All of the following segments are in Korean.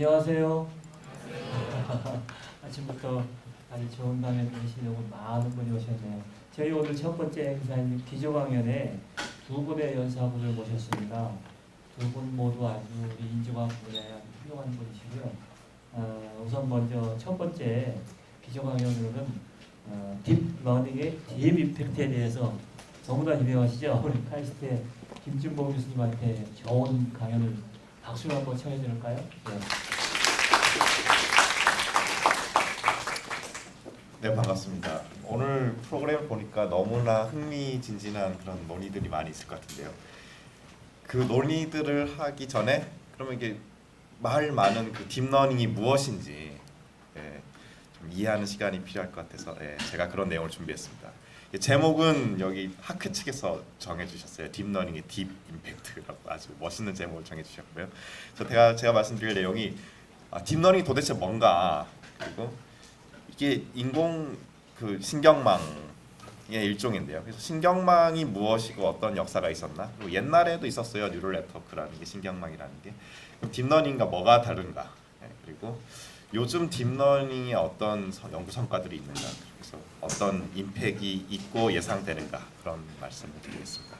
안녕하세요. 아침부터 아주 좋은 강연 들으시려고 많은 분이 오셨네요. 저희 오늘 첫 번째 행사인 기조강연에 두 분의 연사분을 모셨습니다. 두 분 모두 아주 우리 인조과학 분야에 아주 훌륭한 분이시고요. 우선 먼저 첫 번째 기조강연으로는 딥러닝의 딥 임팩트에 대해서 너무나 유명하시죠? 우리 카이스트의 김준봉 교수님한테 좋은 강연을 박수를 한번 쳐드릴까요? 네. 네, 반갑습니다. 오늘 프로그램을 보니까 너무나 흥미진진한 그런 논의들이 많이 있을 것 같은데요. 그 논의들을 하기 전에 그러면 이게 말 많은 그 딥러닝이 무엇인지 좀 이해하는 시간이 필요할 것 같아서 제가 그런 내용을 준비했습니다. 제목은 여기 학회 측에서 정해주셨어요. 딥러닝의 딥 임팩트라고 아주 멋있는 제목을 정해주셨고요. 제가 말씀드릴 내용이 딥러닝이 도대체 뭔가, 그리고 이게 인공 그 신경망의 일종인데요. 그래서 신경망이 무엇이고 어떤 역사가 있었나? 그리고 옛날에도 있었어요. 뉴럴 네트워크라는 게, 신경망이라는 게. 그럼 딥러닝과 뭐가 다른가? 그리고 요즘 딥러닝의 어떤 연구 성과들이 있는가? 그래서 어떤 임팩이 있고 예상되는가? 그런 말씀을 드리겠습니다.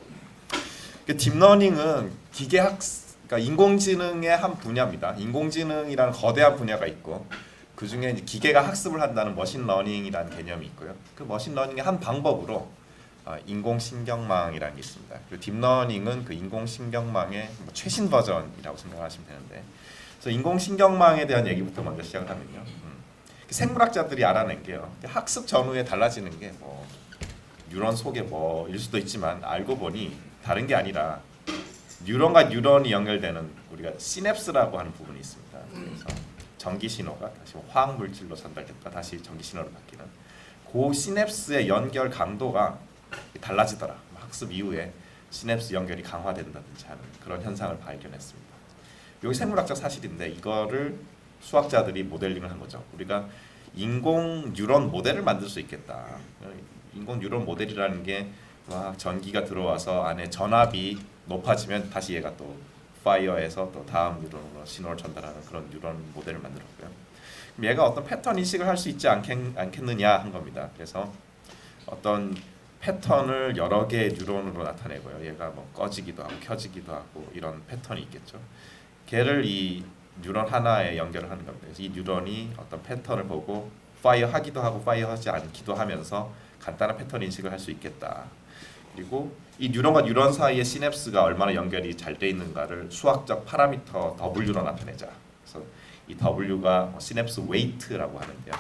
딥러닝은 그러니까 인공지능의 한 분야입니다. 인공지능이라는 거대한 분야가 있고, 그 중에 기계가 학습을 한다는 머신러닝이라는 개념이 있고요. 그 머신러닝의 한 방법으로 인공신경망이라는 게 있습니다. 그리고 딥러닝은 그 인공신경망의 최신 버전이라고 생각하시면 되는데, 그래서 인공신경망에 대한 얘기부터 먼저 시작을 하면요. 생물학자들이 알아낸 게요. 학습 전후에 달라지는 게 뭐 뉴런 속에 뭐일 수도 있지만, 알고 보니 다른 게 아니라 뉴런과 뉴런이 연결되는 우리가 시냅스라고 하는 부분이 있습니다. 그래서 전기 신호가 다시 화학 물질로 전달됐다 다시 전기 신호로 바뀌는 그 시냅스의 연결 강도가 달라지더라. 학습 이후에 시냅스 연결이 강화된다든지 하는 그런 현상을 발견했습니다. 여기 생물학적 사실인데, 이거를 수학자들이 모델링을 한 거죠. 우리가 인공 뉴런 모델을 만들 수 있겠다. 인공 뉴런 모델이라는 게 전기가 들어와서 안에 전압이 높아지면 다시 얘가 또 파이어에서 또 다음 뉴런으로 신호를 전달하는 그런 뉴런 모델을 만들었고요. 그럼 얘가 어떤 패턴 인식을 할 수 있지 않겠느냐 한 겁니다. 그래서 어떤 패턴을 여러 개의 뉴런으로 나타내고요. 얘가 뭐 꺼지기도 하고 켜지기도 하고 이런 패턴이 있겠죠. 걔를 이 뉴런 하나에 연결을 하는 겁니다. 그래서 이 뉴런이 어떤 패턴을 보고 파이어 하기도 하고 파이어 하지 않기도 하면서 간단한 패턴 인식을 할 수 있겠다. 그리고 이 뉴런과 뉴런 사이의 시냅스가 얼마나 연결이 잘 돼 있는가를 수학적 파라미터 W로 나타내자. 그래서 이 W가 시냅스 웨이트라고 하는데요.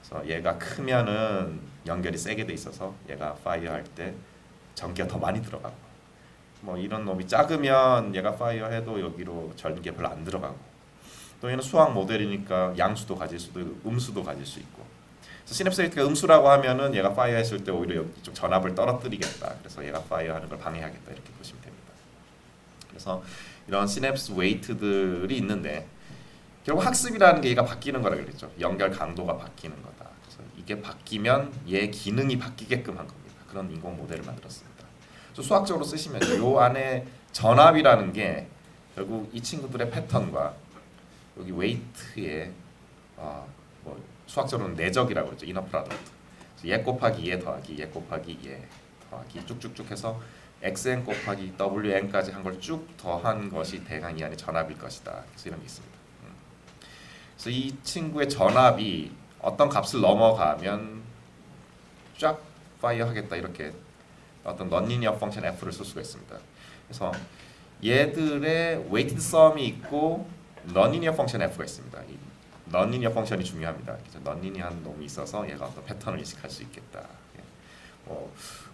그래서 얘가 크면은 연결이 세게 돼 있어서 얘가 파이어 할 때 전기가 더 많이 들어가고, 뭐 이런 놈이 작으면 얘가 파이어 해도 여기로 전기가 별로 안 들어가고, 또 얘는 수학 모델이니까 양수도 가질 수도 있고 음수도 가질 수 있고. 시냅스 웨이트가 음수라고 하면은 얘가 파이어 했을 때 오히려 좀 전압을 떨어뜨리겠다. 그래서 얘가 파이어 하는 걸 방해하겠다. 이렇게 보시면 됩니다. 그래서 이런 시냅스 웨이트들이 있는데, 결국 학습이라는 게 얘가 바뀌는 거라 그랬죠. 연결 강도가 바뀌는 거다. 그래서 이게 바뀌면 얘 기능이 바뀌게끔 한 겁니다. 그런 인공 모델을 만들었습니다. 그래서 수학적으로 쓰시면 요 안에 전압이라는 게 결국 이 친구들의 패턴과 여기 웨이트의 뭐 수학적으로는 내적이라고 그러죠. 이너 프로덕트. 얘 곱하기 얘 더하기 얘 곱하기 얘 더하기 쭉쭉쭉 해서 xn 곱하기 wn까지 한 걸 쭉 더한 것이 대강 이 안에 전압일 것이다. 그래서 이런 게 있습니다. 그래서 이 친구의 전압이 어떤 값을 넘어가면 쫙 파이어 하겠다. 이렇게 어떤 넌리니어 펑션 f를 쓸 수가 있습니다. 그래서 얘들의 웨이티드 썸이 있고 넌리니어 펑션 f가 있습니다. 넌리니어 펑션이 중요합니다. 그래서 넌리니어한 놈이 있어서 얘가 어떤 패턴을 인식할 수 있겠다.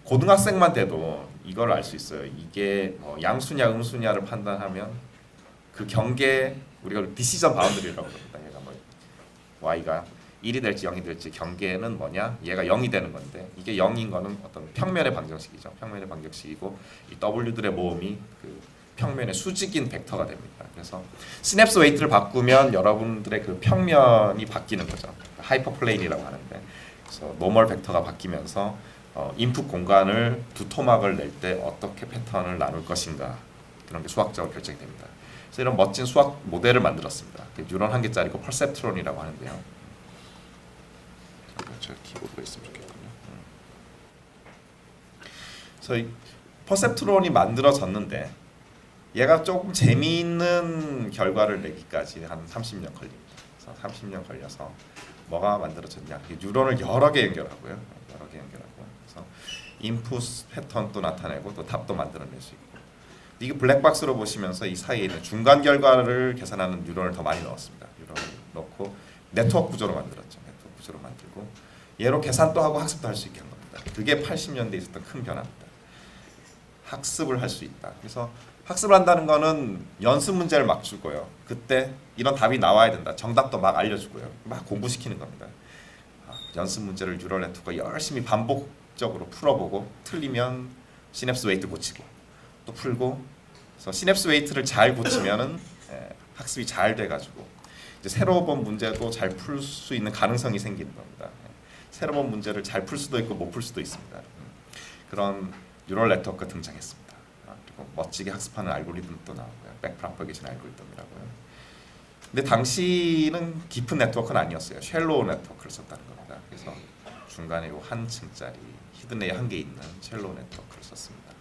고등학생만 돼도 이걸 알 수 있어요. 이게 양수냐 음수냐를 판단하면 그 경계, 우리가 디시전 바운더리라고 합니다. 얘가 뭐 y가 1이 될지 0이 될지 경계는 뭐냐? 얘가 0이 되는 건데, 이게 0인 거는 어떤 평면의 방정식이죠. 평면의 방정식이고, 이 w들의 모음이 그 평면의 수직인 벡터가 됩니다. 그래서 시냅스 웨이트를 바꾸면 여러분들의 그 평면이 바뀌는 거죠. 하이퍼플레인이라고 하는데, 그래서 노멀 벡터가 바뀌면서 인풋 공간을 두 토막을 낼 때 어떻게 패턴을 나눌 것인가, 그런 게 수학적으로 결정이 됩니다. 그래서 이런 멋진 수학 모델을 만들었습니다. 뉴런 한 개짜리고 퍼셉트론이라고 하는데요. 저 키보드가 있으면 좋겠군요. 그래서 이 퍼셉트론이 만들어졌는데 얘가 조금 재미있는 결과를 내기까지 한 30년 걸립니다. 그래서 30년 걸려서 뭐가 만들어졌냐? 뉴런을 여러 개 연결하고요. 여러 개 연결하고 그래서 인풋 패턴도 나타내고 또 답도 만들어낼 수 있고. 이게 블랙박스로 보시면서 이 사이에 있는 중간 결과를 계산하는 뉴런을 더 많이 넣었습니다. 뉴런을 넣고 네트워크 구조로 만들었죠. 네트워크 구조로 만들고 얘로 계산도 하고 학습도 할 수 있게 한 겁니다. 그게 80년대에 있었던 큰 변화입니다. 학습을 할 수 있다. 그래서 학습을 한다는 거는 연습 문제를 막 주고요. 그때 이런 답이 나와야 된다. 정답도 막 알려주고요. 막 공부시키는 겁니다. 연습 문제를 뉴럴 네트워크가 열심히 반복적으로 풀어보고 틀리면 시냅스 웨이트 고치고 또 풀고 그래서 시냅스 웨이트를 잘 고치면은 학습이 잘 돼가지고 이제 새로 본 문제도 잘 풀 수 있는 가능성이 생기는 겁니다. 새로 본 문제를 잘 풀 수도 있고 못 풀 수도 있습니다. 그런 뉴럴 네트워크가 등장했습니다. 그리고 멋지게 학습하는 알고리즘도 나오고요. 백프로퍼게이션 알고리즘이라고요. 근데 당시는 깊은 네트워크는 아니었어요. 쉘로우 네트워크를 썼다는 겁니다. 그래서 중간에 요 한 층짜리 히든 레이어 한 개 있는 쉘로우 네트워크를 썼습니다.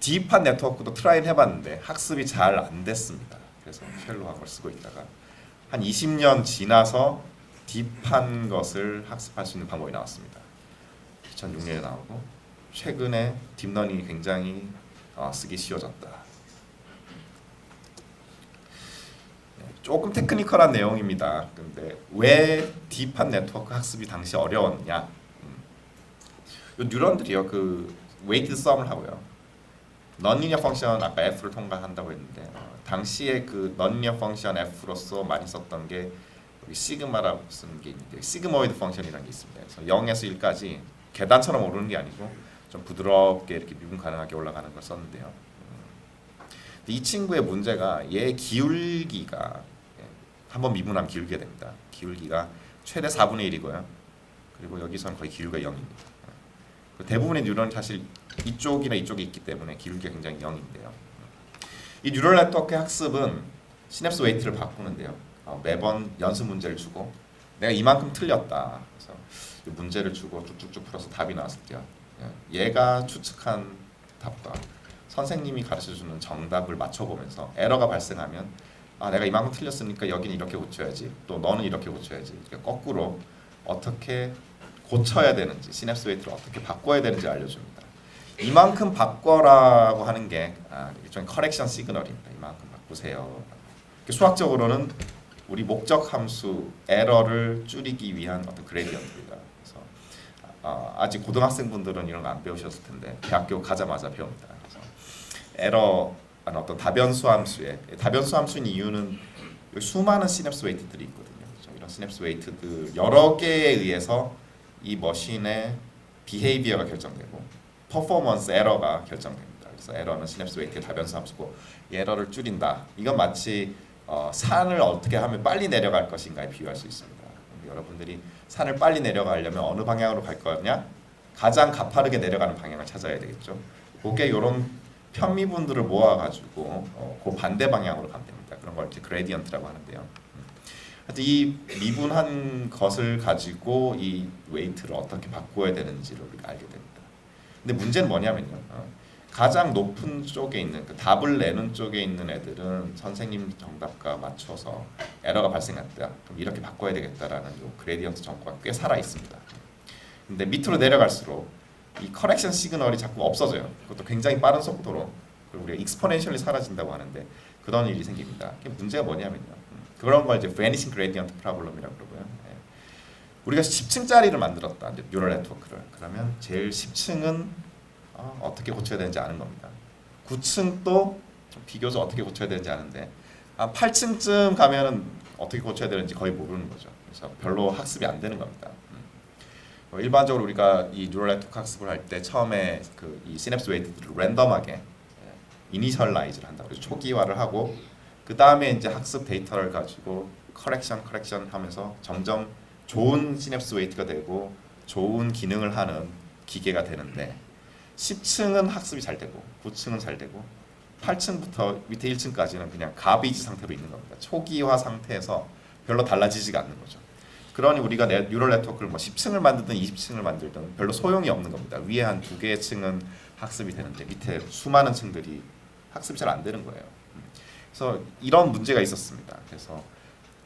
딥한 네트워크도 트라이를 해봤는데 학습이 잘 안 됐습니다. 그래서 쉘로우한 걸 쓰고 있다가 한 20년 지나서 딥한 것을 학습할 수 있는 방법이 나왔습니다. 2006년에 나오고 최근에 딥러닝이 굉장히 쓰기 쉬워졌다. 조금 테크니컬한 내용입니다. 근데 왜 딥한 네트워크 학습이 당시 어려웠냐? 요 뉴런들이요, 그 웨이티드 썸을 하고요. 넌리니어 펑션 아까 F를 통과한다고 했는데 당시에 그 넌리니어 펑션 F로서 많이 썼던 게 여기 시그마라고 쓰는 게 있는데 시그모이드 펑션이라는 게 있습니다. 그래서 0에서 1까지 계단처럼 오르는 게 아니고 좀 부드럽게 이렇게 미분 가능하게 올라가는 걸 썼는데요. 이 친구의 문제가 얘 기울기가 한번 미분하면 기울게 됩니다. 기울기가 최대 4분의 1이고요. 그리고 여기서는 거의 기울기가 0입니다. 대부분의 뉴런이 사실 이쪽이나 이쪽에 있기 때문에 기울기가 굉장히 0인데요. 이 뉴럴 네트워크의 학습은 시냅스 웨이트를 바꾸는데요. 매번 연습 문제를 주고 내가 이만큼 틀렸다. 그래서 문제를 주고 쭉쭉쭉 풀어서 답이 나왔을 때요. 얘가 추측한 답과 선생님이 가르쳐주는 정답을 맞춰보면서 에러가 발생하면 내가 이만큼 틀렸으니까 여기는 이렇게 고쳐야지 또 너는 이렇게 고쳐야지 이렇게 거꾸로 어떻게 고쳐야 되는지 시냅스 웨이트를 어떻게 바꿔야 되는지 알려줍니다. 이만큼 바꿔라고 하는 게 일종의 커렉션 시그널입니다. 이만큼 바꾸세요. 수학적으로는 우리 목적 함수 에러를 줄이기 위한 어떤 그레디언트입니다. 그래서 아직 고등학생분들은 이런 거 안 배우셨을 텐데 대학교 가자마자 배웁니다. 그래서 에러 어떤 다변수 함수의 다변수 함수인 이유는 수많은 시냅스 웨이트들이 있거든요. 그렇죠? 이런 시냅스 웨이트들 여러 개에 의해서 이 머신의 비헤이비어가 결정되고 퍼포먼스 에러가 결정됩니다. 그래서 에러는 시냅스 웨이트의 다변수 함수고 이 에러를 줄인다. 이건 마치 산을 어떻게 하면 빨리 내려갈 것인가에 비유할 수 있습니다. 여러분들이 산을 빨리 내려가려면 어느 방향으로 갈 거냐? 가장 가파르게 내려가는 방향을 찾아야 되겠죠. 그게 이런 편미분들을 모아가지고 그 반대 방향으로 가면 됩니다. 그런 걸 이제 그레디언트라고 하는데요. 하여튼 이 미분한 것을 가지고 이 웨이트를 어떻게 바꿔야 되는지를 우리가 알게 됩니다. 근데 문제는 뭐냐면요. 가장 높은 쪽에 있는 그 답을 내는 쪽에 있는 애들은 선생님 정답과 맞춰서 에러가 발생했다. 그럼 이렇게 바꿔야 되겠다라는 요 그레디언트 정보가 꽤 살아 있습니다. 근데 밑으로 내려갈수록 이 커렉션 시그널이 자꾸 없어져요. 그것도 굉장히 빠른 속도로. 그리고 우리가 익스포넨셜리 사라진다고 하는데 그런 일이 생깁니다. 그게 문제가 뭐냐면요. 그런 걸 이제 vanishing gradient problem이라고 그러고요. 우리가 10층짜리를 만들었다. 이제 뉴럴 네트워크를. 그러면 제일 10층은 어떻게 고쳐야 되는지 아는 겁니다. 9층도 비교적 어떻게 고쳐야 되는지 아는데 8층쯤 가면은 어떻게 고쳐야 되는지 거의 모르는 거죠. 그래서 별로 학습이 안 되는 겁니다. 일반적으로 우리가 이 뉴럴 네트워크 학습을 할 때 처음에 이 시냅스 웨이트들을 랜덤하게 이니셜라이즈를 한다. 그래서 초기화를 하고 그 다음에 이제 학습 데이터를 가지고 커렉션 하면서 점점 좋은 시냅스 웨이트가 되고 좋은 기능을 하는 기계가 되는데 10층은 학습이 잘 되고 9층은 잘 되고 8층부터 밑에 1층까지는 그냥 가비지 상태로 있는 겁니다. 초기화 상태에서 별로 달라지지가 않는 거죠. 그러니 우리가 뉴럴 네트워크를 뭐 10층을 만들든 20층을 만들든 별로 소용이 없는 겁니다. 위에 한 2개의 층은 학습이 되는데 밑에 수많은 층들이 학습이 잘 안 되는 거예요. 그래서 이런 문제가 있었습니다. 그래서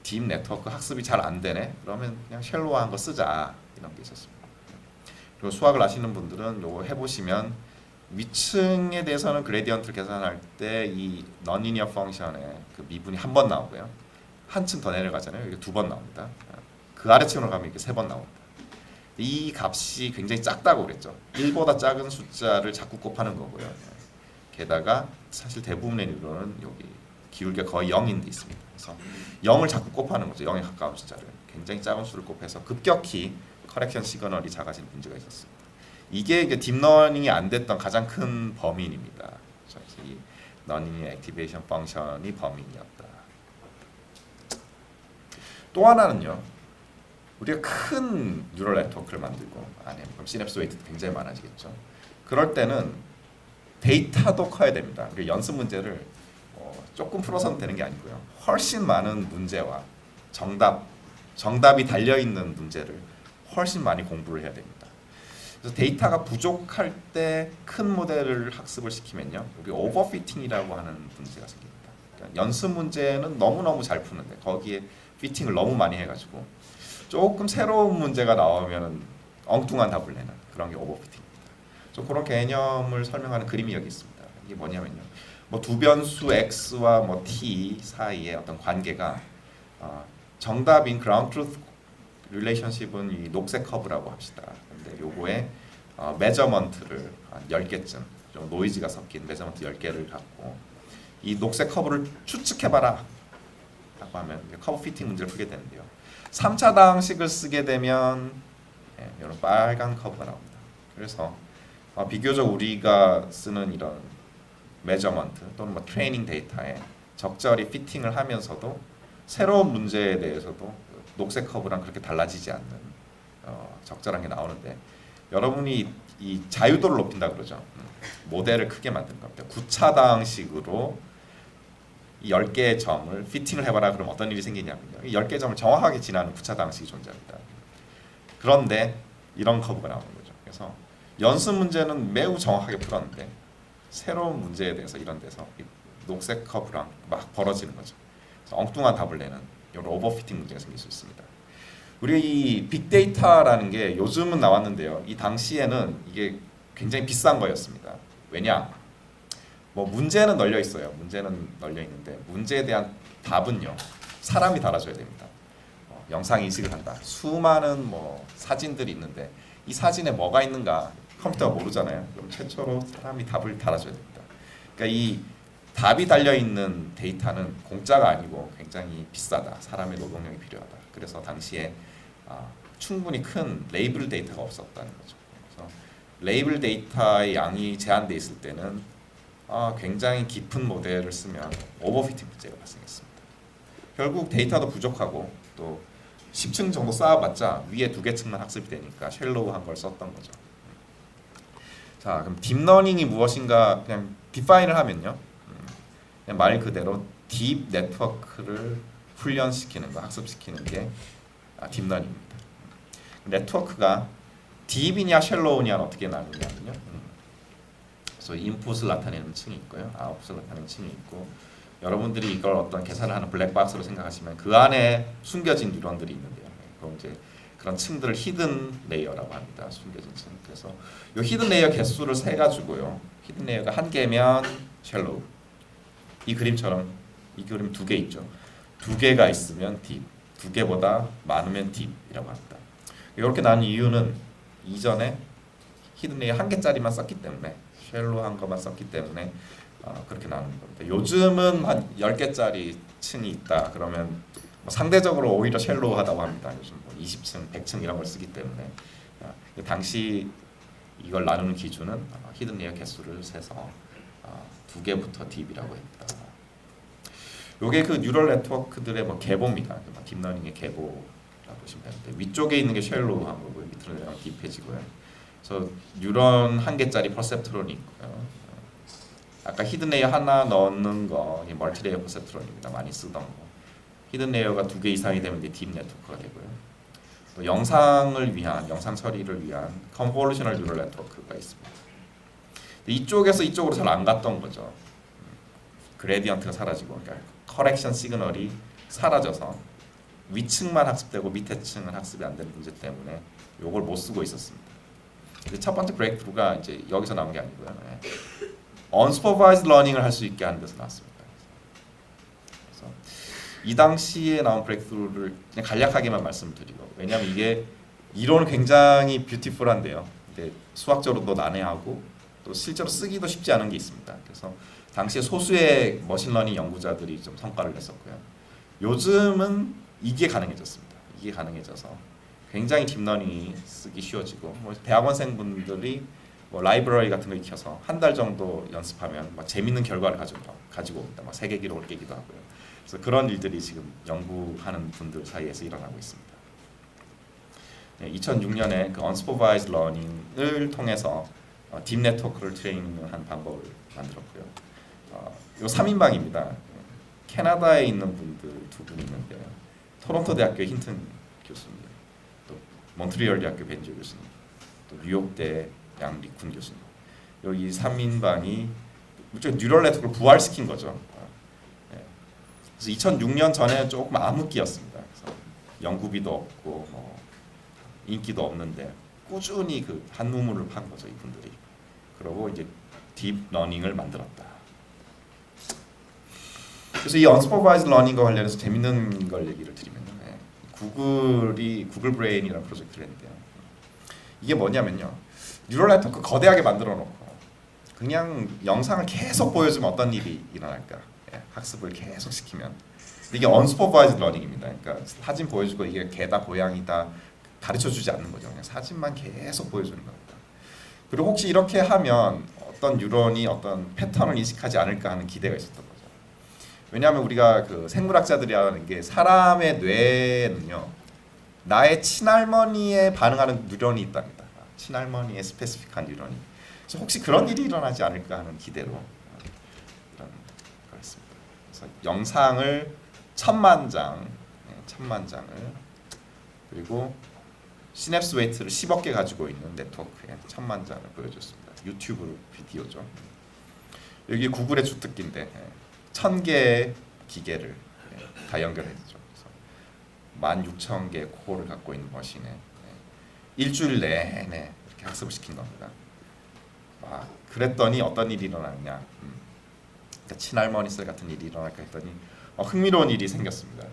딥 네트워크 학습이 잘 안 되네. 그러면 그냥 쉘로우한 거 쓰자 이런 게 있었습니다. 그리고 수학을 아시는 분들은 요거 해보시면 위층에 대해서는 그레디언트를 계산할 때 이 non-linear 펑션의 그 미분이 한 번 나오고요. 한 층 더 내려가잖아요. 이게 2번 나옵니다. 그 아래층으로 가면 이렇게 3번 나옵니다. 이 값이 굉장히 작다고 그랬죠. 1보다 작은 숫자를 자꾸 곱하는 거고요. 게다가 사실 대부분의 뉴런은 여기 기울기가 거의 0인 데 있습니다. 그래서 0을 자꾸 곱하는 거죠. 0에 가까운 숫자를. 굉장히 작은 수를 곱해서 급격히 커렉션 시그널이 작아지는 문제가 있었습니다. 이게 딥러닝이 안 됐던 가장 큰 범인입니다. 그래서 이 non-linear activation 펑션이 범인이었다. 또 하나는요. 우리가 큰 뉴럴 네트워크를 만들고 안에 그럼 시냅스 웨이트도 굉장히 많아지겠죠. 그럴 때는 데이터도 커야 됩니다. 우리 연습 문제를 조금 풀어서는 되는 게 아니고요. 훨씬 많은 문제와 정답이 달려 있는 문제를 훨씬 많이 공부를 해야 됩니다. 그래서 데이터가 부족할 때 큰 모델을 학습을 시키면요, 우리 오버피팅이라고 하는 문제가 생깁니다. 그러니까 연습 문제는 너무너무 잘 푸는데 거기에 피팅을 너무 많이 해가지고 조금 새로운 문제가 나오면 엉뚱한 답을 내는 그런 게 오버피팅입니다. 좀 그런 개념을 설명하는 그림이 여기 있습니다. 이게 뭐냐면요, 뭐 두 변수 x와 뭐 t 사이의 어떤 관계가 정답인 ground truth relationship은 이 녹색 커브라고 합시다. 근데 요거에 메저먼트를 한 10개쯤 좀 노이즈가 섞인 메저먼트 10개를 갖고 이 녹색 커브를 추측해봐라 라고 하면 커브 피팅 문제를 풀게 되는데요. 3차 방식을 쓰게 되면 이런 빨간 커브가 나옵니다. 그래서 비교적 우리가 쓰는 이런 메저먼트 또는 뭐 트레이닝 데이터에 적절히 피팅을 하면서도 새로운 문제에 대해서도 녹색 커브랑 그렇게 달라지지 않는 적절한 게 나오는데, 여러분이 이 자유도를 높인다 그러죠. 모델을 크게 만든 겁니다. 9차당식으로 이 10개의 점을 피팅을 해봐라. 그럼 어떤 일이 생기냐면요, 이 10개의 점을 정확하게 지나는 9차당식이 존재합니다. 그런데 이런 커브가 나오는 거죠. 그래서 연습 문제는 매우 정확하게 풀었는데 새로운 문제에 대해서 이런 데서 이 녹색 커브랑 막 벌어지는 거죠. 그래서 엉뚱한 답을 내는 이런 오버피팅 문제가 생길 수 있습니다. 우리 이 빅데이터라는 게 요즘은 나왔는데요, 이 당시에는 이게 굉장히 비싼 거였습니다. 왜냐? 뭐 문제는 널려 있어요. 문제는 널려 있는데 문제에 대한 답은요, 사람이 달아줘야 됩니다. 영상 인식을 한다. 수많은 뭐 사진들이 있는데 이 사진에 뭐가 있는가 컴퓨터가 모르잖아요. 그럼 최초로 사람이 답을 달아줘야 됩니다. 그러니까 이 답이 달려 있는 데이터는 공짜가 아니고 굉장히 비싸다. 사람의 노동력이 필요하다. 그래서 당시에 충분히 큰 레이블 데이터가 없었다는 거죠. 그래서 레이블 데이터의 양이 제한돼 있을 때는 굉장히 깊은 모델을 쓰면 오버피팅 문제가 발생했습니다. 결국 데이터도 부족하고 또 10층 정도 쌓아봤자 위에 2개 층만 학습이 되니까 쉘로우한 걸 썼던 거죠. 자, 그럼 딥러닝이 무엇인가 그냥 디파인을 하면요, 그냥 말 그대로 딥 네트워크를 훈련시키는 거, 학습시키는 게 딥러닝입니다. 네트워크가 딥이냐 쉘로우냐는 어떻게 나누냐면요, 그래서 인풋을 나타내는 층이 있고요, 아웃풋을 나타내는 층이 있고, 여러분들이 이걸 어떤 계산을 하는 블랙박스로 생각하시면 그 안에 숨겨진 뉴런들이 있는데요. 그럼 이제 그런 층들을 히든 레이어라고 합니다. 숨겨진 층. 그래서 이 히든 레이어 개수를 세 가지고요. 히든 레이어가 1개면 쉘로우. 이 그림처럼 이 그림 2개 있죠. 2개가 있으면 딥. 2개보다 많으면 딥이라고 합니다. 이렇게 나눈 이유는 이전에 히든 레이어 1개짜리만 썼기 때문에, 쉘로우한 것만 썼기 때문에 그렇게 나누는 겁니다. 요즘은 한 10개짜리 층이 있다 그러면 뭐 상대적으로 오히려 쉘로우하다고 합니다. 요즘 뭐 20층, 100층 이런 걸 쓰기 때문에. 당시 이걸 나누는 기준은 히든 레이어 개수를 세서 2개부터 딥이라고 했다. 요게 그 뉴럴 네트워크들의 뭐 계보입니다. 딥러닝의 계보라고 보시면 되는데, 위쪽에 있는 게 쉘로우한 거고요, 밑으로 내려가면 딥해지고요. 그래서 뉴런 1개짜리 퍼셉트론이 있고요. 아까 히든 레이어 하나 넣는 거 멀티 레이어 퍼셉트론입니다. 많이 쓰던 거. 히든 레이어가 2개 이상이 되면 이제 딥 네트워크가 되고요. 또 영상을 위한 영상 처리를 위한 컨볼루셔널 뉴럴 네트워크가 있습니다. 이쪽에서 이쪽으로 잘 안 갔던 거죠. 그레디언트가 사라지고 그러니까 커렉션 시그널이 사라져서 위층만 학습되고 밑에 층은 학습이 안 되는 문제 때문에 요걸 못 쓰고 있었습니다. 근데 첫 번째 브레이크트루가 이제 여기서 나온 게 아니고요. unsupervised learning을 할 수 있게 하는 데서 나왔습니다. 그래서 이 당시에 나온 브레이크트루를 그냥 간략하게만 말씀드리고, 왜냐하면 이게 이론은 굉장히 뷰티풀한데요. 근데 수학적으로도 난해하고 또 실제로 쓰기도 쉽지 않은 게 있습니다. 그래서 당시에 소수의 머신러닝 연구자들이 좀 성과를 냈었고요. 요즘은 이게 가능해졌습니다. 이게 가능해져서 굉장히 딥러닝이 쓰기 쉬워지고, 뭐 대학원생분들이 뭐 라이브러리 같은 거 익혀서 한 달 정도 연습하면 막 재밌는 결과를 가지고 옵니다. 막 세계 기록을 깨기도 하고요. 그래서 그런 일들이 지금 연구하는 분들 사이에서 일어나고 있습니다. 2006년에 그 unsupervised learning을 통해서 딥 네트워크를 트레이닝한 방법을 만들었고요. 요 3인방입니다. 캐나다에 있는 분들 2분 있는데요. 토론토 대학교의 힌튼 교수님, 또 몬트리올 대학교 벤조 교수님, 또 뉴욕대 양리쿤 교수님. 여기 3인방이 뉴럴 네트워크를 부활시킨 거죠. 그래서 2006년 전에 조금 암흑기였습니다. 그래서 연구비도 없고 뭐 인기도 없는데 꾸준히 그 한 우물을 판 거죠, 이분들이. 그러고 이제 딥 러닝을 만들었다. 그래서 이 unsupervised learning과 관련해서 재밌는 걸 얘기를 드리면요. 구글 브레인이라는 프로젝트를 했는데요. 이게 뭐냐면요. 뉴럴 네트워크 거대하게 만들어 놓고 그냥 영상을 계속 보여주면 어떤 일이 일어날까? 학습을 계속 시키면. 이게 unsupervised learning입니다. 그러니까 사진 보여주고 이게 개다 고양이다 가르쳐주지 않는 거죠. 그냥 사진만 계속 보여주는 겁니다. 그리고 혹시 이렇게 하면 어떤 뉴런이 어떤 패턴을 인식하지 않을까 하는 기대가 있었던 거죠. 왜냐하면 우리가 그 생물학자들이라는 게 사람의 뇌에는요, 나의 친할머니에 반응하는 뉴런이 있답니다. 친할머니의 스페시픽한 뉴런이. 그래서 혹시 그런 일이 일어나지 않을까 하는 기대로 이런 걸 했습니다. 그래서 영상을 1000만 장을 그리고 시냅스 웨이트를 10억 개 가지고 있는 네트워크에 1000만 장을 보여줬습니다. 유튜브 비디오죠. 여기 구글의 주특기인데 1000개의 기계를 다 연결해주죠. 16,000개의 코어를 갖고 있는 머신에 일주일 내내 이렇게 학습을 시킨 겁니다. 그랬더니 어떤 일이 일어나느냐? 그러니까 친할머니 썰 같은 일이 일어날까 했더니 흥미로운 일이 생겼습니다.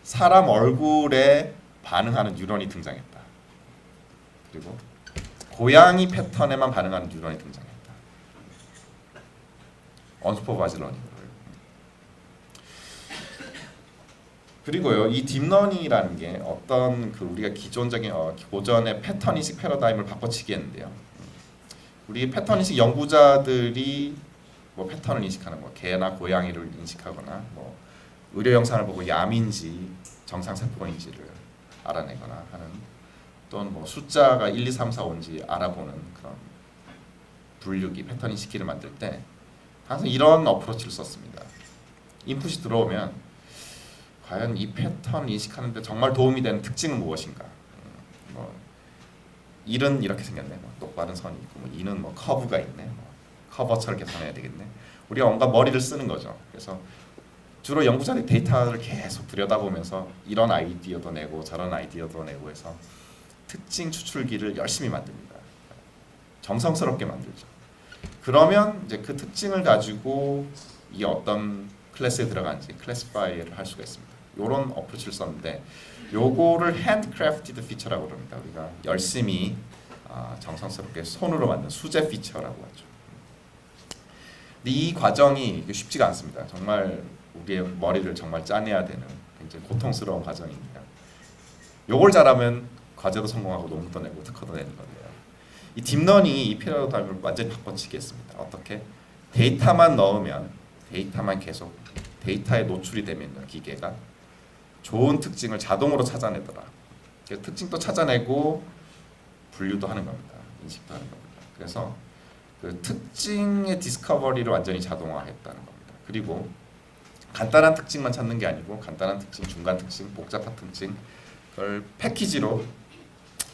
사람 얼굴에 반응하는 뉴런이 등장했다. 그리고 고양이 패턴에만 반응하는 뉴런이 등장했다. unsupervised learning으로. 그리고요, 이 딥러닝이라는 게 어떤 그 우리가 기존적인 고전의 패턴 인식 패러다임을 바꿔치기 했는데요. 우리 패턴 인식 연구자들이 뭐 패턴을 인식하는 뭐 개나 고양이를 인식하거나 뭐 의료 영상을 보고 암인지 정상 세포인지를 알아내거나 하는, 또는 뭐 숫자가 1, 2, 3, 4, 5인지 알아보는 그런 분류기 패턴 인식기를 만들 때 항상 이런 어프로치를 썼습니다. 인풋이 들어오면 과연 이 패턴 인식하는데 정말 도움이 되는 특징은 무엇인가? 뭐 일은 이렇게 생겼네. 뭐 똑바른 선이 있고, 뭐 이는 뭐 커브가 있네. 뭐 커버처를 계산해야 되겠네. 우리가 뭔가 머리를 쓰는 거죠. 그래서 주로 연구자들이 데이터를 계속 들여다보면서 이런 아이디어도 내고 저런 아이디어도 내고 해서 특징 추출기를 열심히 만듭니다. 정성스럽게 만들죠. 그러면 이제 그 특징을 가지고 이게 어떤 클래스에 들어간지 클래시파이를 할 수가 있습니다. 이런 어프로치를 썼는데 요거를 핸드크래프티드 피처라고 그럽니다. 우리가 열심히 정성스럽게 손으로 만든 수제 피처라고 하죠. 근데 이 과정이 쉽지가 않습니다. 정말 우리의 머리를 정말 짜내야 되는 굉장히 고통스러운 과정입니다. 요걸 잘하면 과제도 성공하고 논문도 내고 특허도 내는 건데요. 이 딥러닝이 이 패러다임을 완전히 바꿔치기 했습니다. 어떻게? 데이터만 넣으면 데이터만 계속 데이터에 노출이 되면 기계가 좋은 특징을 자동으로 찾아내더라. 특징도 찾아내고 분류도 하는 겁니다. 인식도 하는 겁니다. 그래서 그 특징의 디스커버리를 완전히 자동화했다는 겁니다. 그리고 간단한 특징만 찾는 게 아니고 간단한 특징, 중간 특징, 복잡한 특징 그걸 패키지로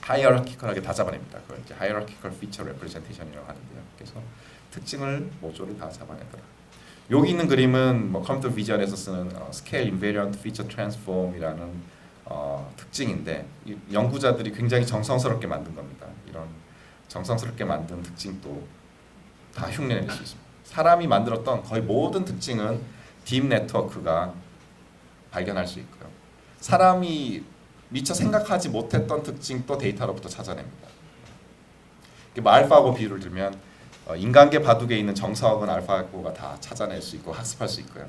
하이어라키컬하게 다 잡아냅니다. 그걸 이제 하이어라키컬 피처 레프레젠테이션이라고 하는데요. 그래서 특징을 모조리 다 잡아내더라. 여기 있는 그림은 뭐 컴퓨터 비전에서 쓰는 스케일 인베리언트 피처 트랜스폼이라는 특징인데 이 연구자들이 굉장히 정성스럽게 만든 겁니다. 이런 정성스럽게 만든 특징도 다 흉내낼 수 있습니다. 사람이 만들었던 거의 모든 특징은 딥 네트워크가 발견할 수 있고요. 사람이 미처 생각하지 못했던 특징도 데이터로부터 찾아냅니다. 뭐 알파고 비유를 들면 인간계 바둑에 있는 정석은 알파고가 다 찾아낼 수 있고 학습할 수 있고요.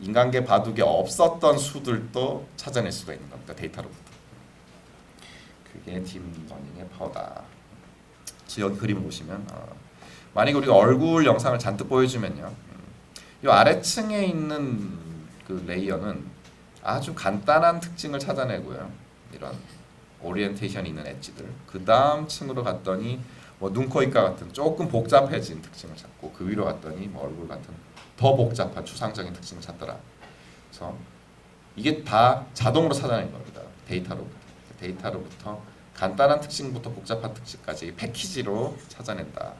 인간계 바둑에 없었던 수들도 찾아낼 수가 있는 겁니다. 데이터로부터. 그게 딥러닝의 파워다. 여기 그림 보시면 만약에 우리가 얼굴 영상을 잔뜩 보여주면요, 이 아래층에 있는 그 레이어는 아주 간단한 특징을 찾아내고요, 이런 오리엔테이션이 있는 엣지들. 그 다음 층으로 갔더니 뭐 눈, 코, 입가 같은 조금 복잡해진 특징을 찾고 그 위로 갔더니 뭐 얼굴 같은 더 복잡한 추상적인 특징을 찾더라. 그래서 이게 다 자동으로 찾아낸 겁니다. 데이터로부터 간단한 특징부터 복잡한 특징까지 패키지로 찾아낸다.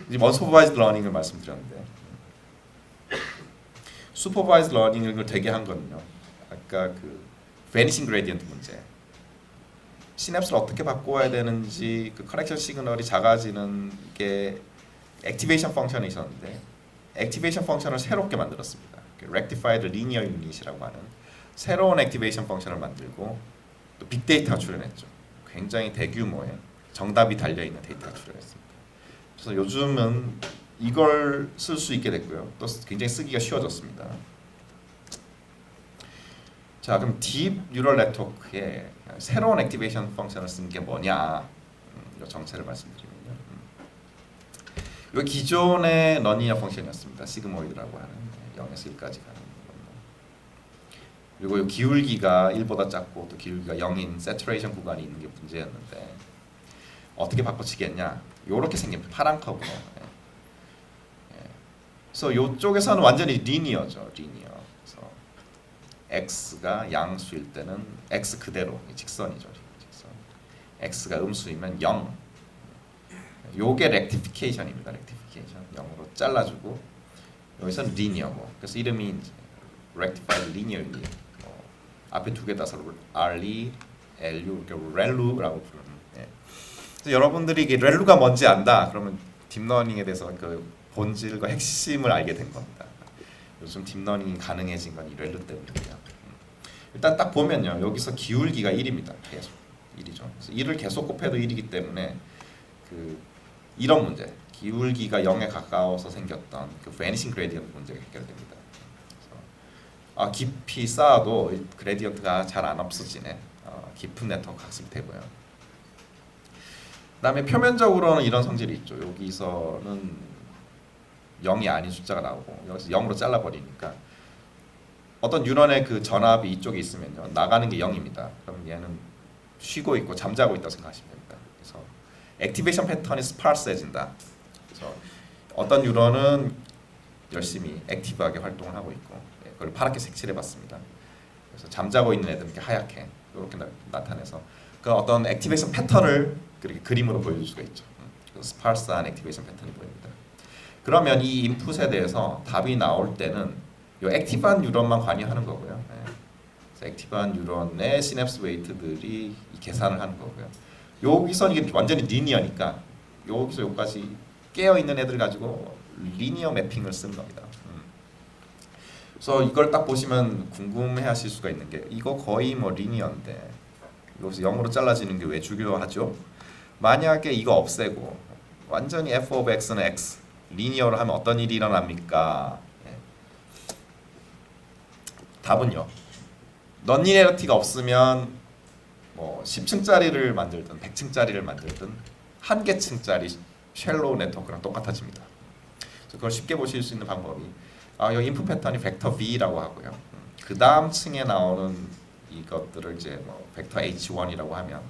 이제 언슈퍼바이즈드 러닝을 말씀드렸는데 슈퍼바이즈드 러닝을 되게 한 거는요. 아까 그 베니싱 그레디언트 문제. 시냅스를 어떻게 바꿔야 되는지 그 커넥션 시그널이 작아지는 게 액티베이션 펑션이 있었는데 액티베이션 펑션을 새롭게 만들었습니다. Rectified Linear Unit이라고 하는 새로운 액티베이션 펑션을 만들고 또 빅데이터가 출현했죠. 굉장히 대규모의 정답이 달려있는 데이터가 출현했습니다. 그래서 요즘은 이걸 쓸 수 있게 됐고요. 또 굉장히 쓰기가 쉬워졌습니다. 자, 그럼 딥 뉴럴 네트워크에 새로운 액티베이션 펑션을 쓴 게 뭐냐? 이 정체를 말씀드리면요. 이 기존의 러니어 펑션이었습니다. 시그모이드라고 하는 0에서 1까지 가는 거고. 그리고 이 기울기가 1보다 작고 또 기울기가 0인 세츄레이션 구간이 있는 게 문제였는데 어떻게 바꿔치겠냐? 이렇게 생깁니다. 파란 커브. 그래서 이쪽에서는 완전히 리니어죠. 리니어. 그래서 x가 양수일 때는 x 그대로 직선이죠. 직선. x가 음수이면 0. 요게 렉티피케이션입니다. 렉티피케이션. 0으로 잘라주고 여기서는 리니어고. 그래서 이름이 rectified linearly. 앞에 두 개 따서 RLU, 렐루라고 부르는. 그래서 여러분들이 이게 렐루가 뭔지 안다. 그러면 딥러닝에 대해서 그 본질과 핵심을 알게 된 겁니다. 요즘 딥러닝이 가능해진 건 이 렐루 때문이에요. 일단 딱 보면요, 여기서 기울기가 1입니다. 계속 1이죠. 그래서 1을 계속 곱해도 1이기 때문에 그 이런 문제, 기울기가 0에 가까워서 생겼던 그 베니싱 그레디언트 문제가 해결됩니다. 그래서 깊이 쌓아도 그레디언트가 잘 안 없어지네. 깊은 네트워크 학습이 되고요. 그다음에 표면적으로는 이런 성질이 있죠. 여기서는 0이 아닌 숫자가 나오고 여기서 0으로 잘라버리니까 어떤 뉴런의 그 전압이 이쪽에 있으면요, 나가는 게 0입니다. 그럼 얘는 쉬고 있고 잠자고 있다고 생각하시면 됩니다. 그래서 액티베이션 패턴이 스파스해진다. 그래서 어떤 뉴런은 열심히 액티브하게 활동을 하고 있고, 그걸 파랗게 색칠해봤습니다. 그래서 잠자고 있는 애들은 이렇게 하얗게 이렇게 나타내서 그 어떤 액티베이션 패턴을 그렇게 그림으로 보여줄 수가 있죠. 그래서 스파스한 액티베이션 패턴이 보입니다. 그러면 이 인풋에 대해서 답이 나올 때는 이 액티브한 뉴런만 관여하는 거고요. 그래서 액티브한 뉴런의 시냅스 웨이트들이 이 계산을 하는 거고요. 여기서 이게 완전히 리니어니까 여기서 여기까지 깨어 있는 애들 가지고 리니어 매핑을 쓰는 겁니다. 그래서 이걸 딱 보시면 궁금해하실 수가 있는 게 이거 거의 뭐 리니어인데 여기서 0으로 잘라지는 게 왜 중요하죠? 만약에 이거 없애고 완전히 f of x는 x 리니어로 하면 어떤 일이 일어납니까? 답은요. 넌리니어리티가 없으면 뭐 10층짜리를 만들든 100층짜리를 만들든 한 개층짜리 쉘로우 네트워크랑 똑같아집니다. 그래서 그걸 쉽게 보실 수 있는 방법이 여기 인풋 패턴이 벡터 V라고 하고요. 그 다음 층에 나오는 이것들을 이제 뭐 벡터 H1이라고 하면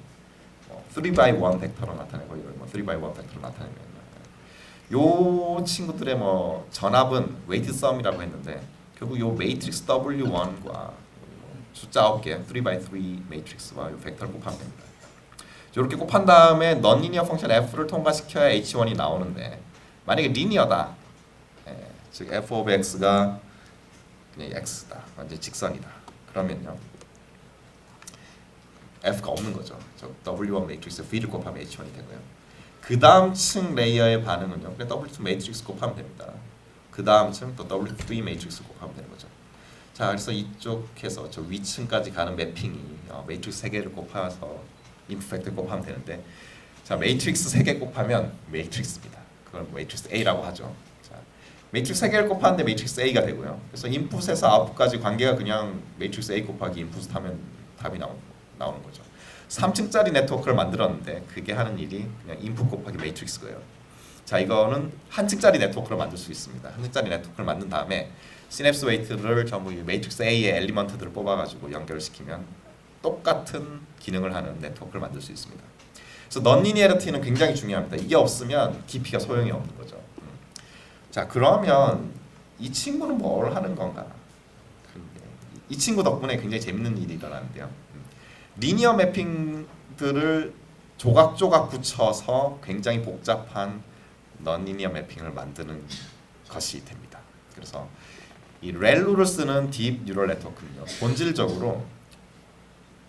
3x1 벡터로 나타내고 이걸 3x1 벡터로 나타내면 요 친구들의 전압은 웨이트 썸이라고 했는데 결국 요 매트릭스 W1과 숫자 9개 3x3 매트릭스와 요 벡터를 곱하면 됩니다. 이렇게 곱한 다음에 넌리니어 펑션 f를 통과시켜야 h1이 나오는데 만약에 리니어다, 즉 f of x가 그냥 x다, 완전 직선이다. 그러면요 f가 없는 거죠. 저 w1 매트릭스 v를 곱하면 h1이 되고요. 그 다음 층 레이어의 반응은요 그냥 w2 매트릭스 곱하면 됩니다. 그 다음 층 또 w3 매트릭스 곱하면 되는 거죠. 자, 그래서 이쪽에서 저 위층까지 가는 매핑이 매트릭스 3개를 곱해서 인풋 팩터 곱하면 되는데, 자 매트릭스 3개 곱하면 매트릭스입니다. 그걸 매트릭스 A라고 하죠. 자, 매트릭스 3개를 곱하는데 매트릭스 A가 되고요. 그래서 인풋에서 아웃풋까지 관계가 그냥 매트릭스 A 곱하기 인풋을 하면 답이 나오는 거죠. 3층짜리 네트워크를 만들었는데 그게 하는 일이 그냥 인풋 곱하기 매트릭스고요. 자, 이거는 한 층짜리 네트워크를 만들 수 있습니다. 한 층짜리 네트워크를 만든 다음에 시냅스 웨이트를 전부 매트릭스 A의 엘리먼트들을 뽑아가지고 연결시키면 똑같은 기능을 하는 네트워크를 만들 수 있습니다. 그래서 넌리니어리티는 굉장히 중요합니다. 이게 없으면 깊이가 소용이 없는 거죠. 자, 그러면 이 친구는 뭘 하는 건가? 이 친구 덕분에 굉장히 재밌는 일이 일어나는데요. 리니어 매핑들을 조각조각 붙여서 굉장히 복잡한 넌리니어 매핑을 만드는 것이 됩니다. 그래서 이 렐루를 쓰는 딥 뉴럴 네트워크는요, 본질적으로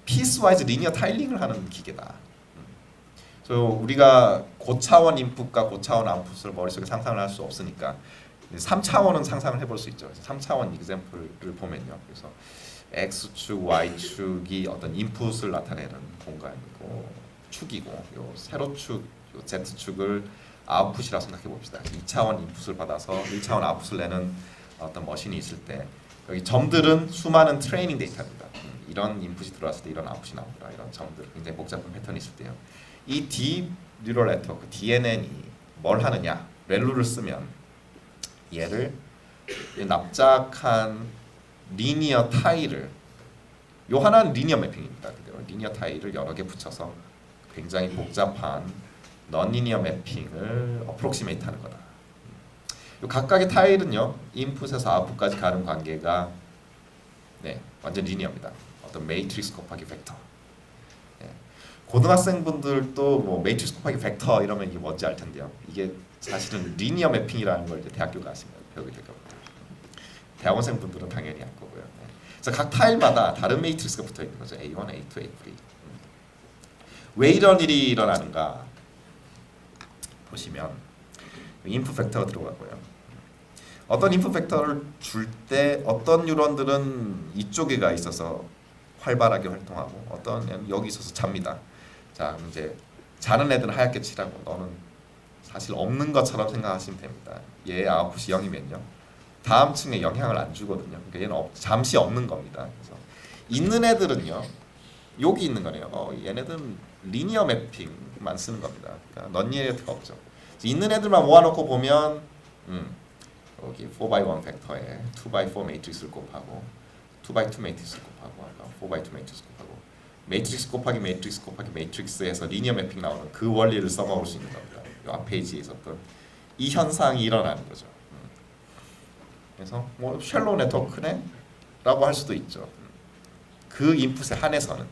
피스와이즈 리니어 타일링을 하는 기계다. 그래서 우리가 고차원 인풋과 고차원 아웃풋을 머릿속에 상상을 할 수 없으니까 3차원은 상상을 해볼 수 있죠. 3차원 이그젬플을 보면요. 그래서 X축, Y축이 어떤 인풋을 나타내는 공간이고 축이고, 요 세로축, 요 Z축을 아웃풋이라고 생각해 봅시다. 2차원 인풋을 받아서 1차원 아웃풋을 내는 어떤 머신이 있을 때 여기 점들은 수많은 트레이닝 데이터입니다. 이런 인풋이 들어왔을 때 이런 아웃풋이 나오더라. 이런 점들, 굉장히 복잡한 패턴이 있을 때요. 이 딥 뉴럴 네트워크 DNN이 뭘 하느냐? 렐루를 쓰면 얘를 납작한 리니어 타일을, 요 하나는 리니어 매핑입니다. 그대로 리니어 타일을 여러 개 붙여서 굉장히 복잡한 넌리니어 매핑을 어프록시메이트하는 거다. 요 각각의 타일은요, 인풋에서 아웃풋까지 가는 관계가 완전 리니어입니다. 어떤 매트릭스 곱하기 벡터. 고등학생분들도 뭐 매트릭스 곱하기 벡터 이러면 이게 뭔지 알 텐데요. 이게 사실은 리니어 매핑이라는 걸 이제 대학교 가시면 배우게 될 겁니다. 대학원생분들은 당연히 알 거고요. 그래서 각 타일마다 다른 매트릭스가 붙어 있는 거죠. A1, A2, A3. 왜 이런 일이 일어나는가 보시면 인풋 벡터가 들어가고요. 어떤 인풋 벡터를 줄 때 어떤 뉴런들은 이쪽에 가 있어서 활발하게 활동하고 어떤 애는 여기 있어서 잡니다. 자, 이제 자는 애들은 하얗게 칠하고 너는 사실 없는 것처럼 생각하시면 됩니다. 얘 아웃풋이 0이면요. 다음 층에 영향을 안 주거든요. 그러니까 얘는 잠시 없는 겁니다. 그래서 있는 애들은요. 여기 있는 거네요. 얘네들은 리니어 매핑만 쓰는 겁니다. 그러니까 넌리니어리티가 없죠. 있는 애들만 모아놓고 보면 여기 4x1 벡터에 2x4 매트릭스를 곱하고 2x2 매트릭스를 곱하고 4x2 매트릭스 곱하고 매트릭스 곱하기 매트릭스 곱하기 매트릭스에서 리니어 매핑 나오는 그 원리를 써먹을 수 있는 겁니다. 이 앞 페이지에 있었던 이 현상이 일어나는 거죠. 그래서 뭐 쉘로우 네트워크네? 라고 할 수도 있죠. 그 인풋에 한해서는.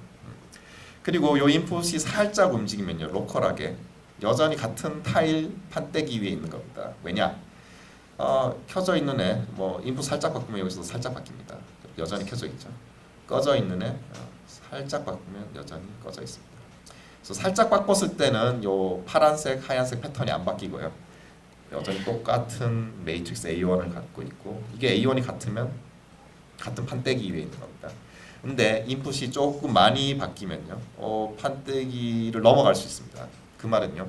그리고 이 인풋이 살짝 움직이면요, 로컬하게 여전히 같은 타일 판때기 위에 있는 겁니다. 왜냐? 켜져 있는 애, 뭐 인풋 살짝 바꾸면 여기서도 살짝 바뀝니다. 여전히 켜져 있죠. 꺼져 있는 애, 살짝 바꾸면 여전히 꺼져 있습니다. 그래서 살짝 바꿨을 때는 요 파란색, 하얀색 패턴이 안 바뀌고요. 여전히 똑같은 매트릭스 A1을 갖고 있고, 이게 A1이 같으면 같은 판때기 위에 있는 겁니다. 근데 인풋이 조금 많이 바뀌면요, 판때기를 넘어갈 수 있습니다. 그 말은요,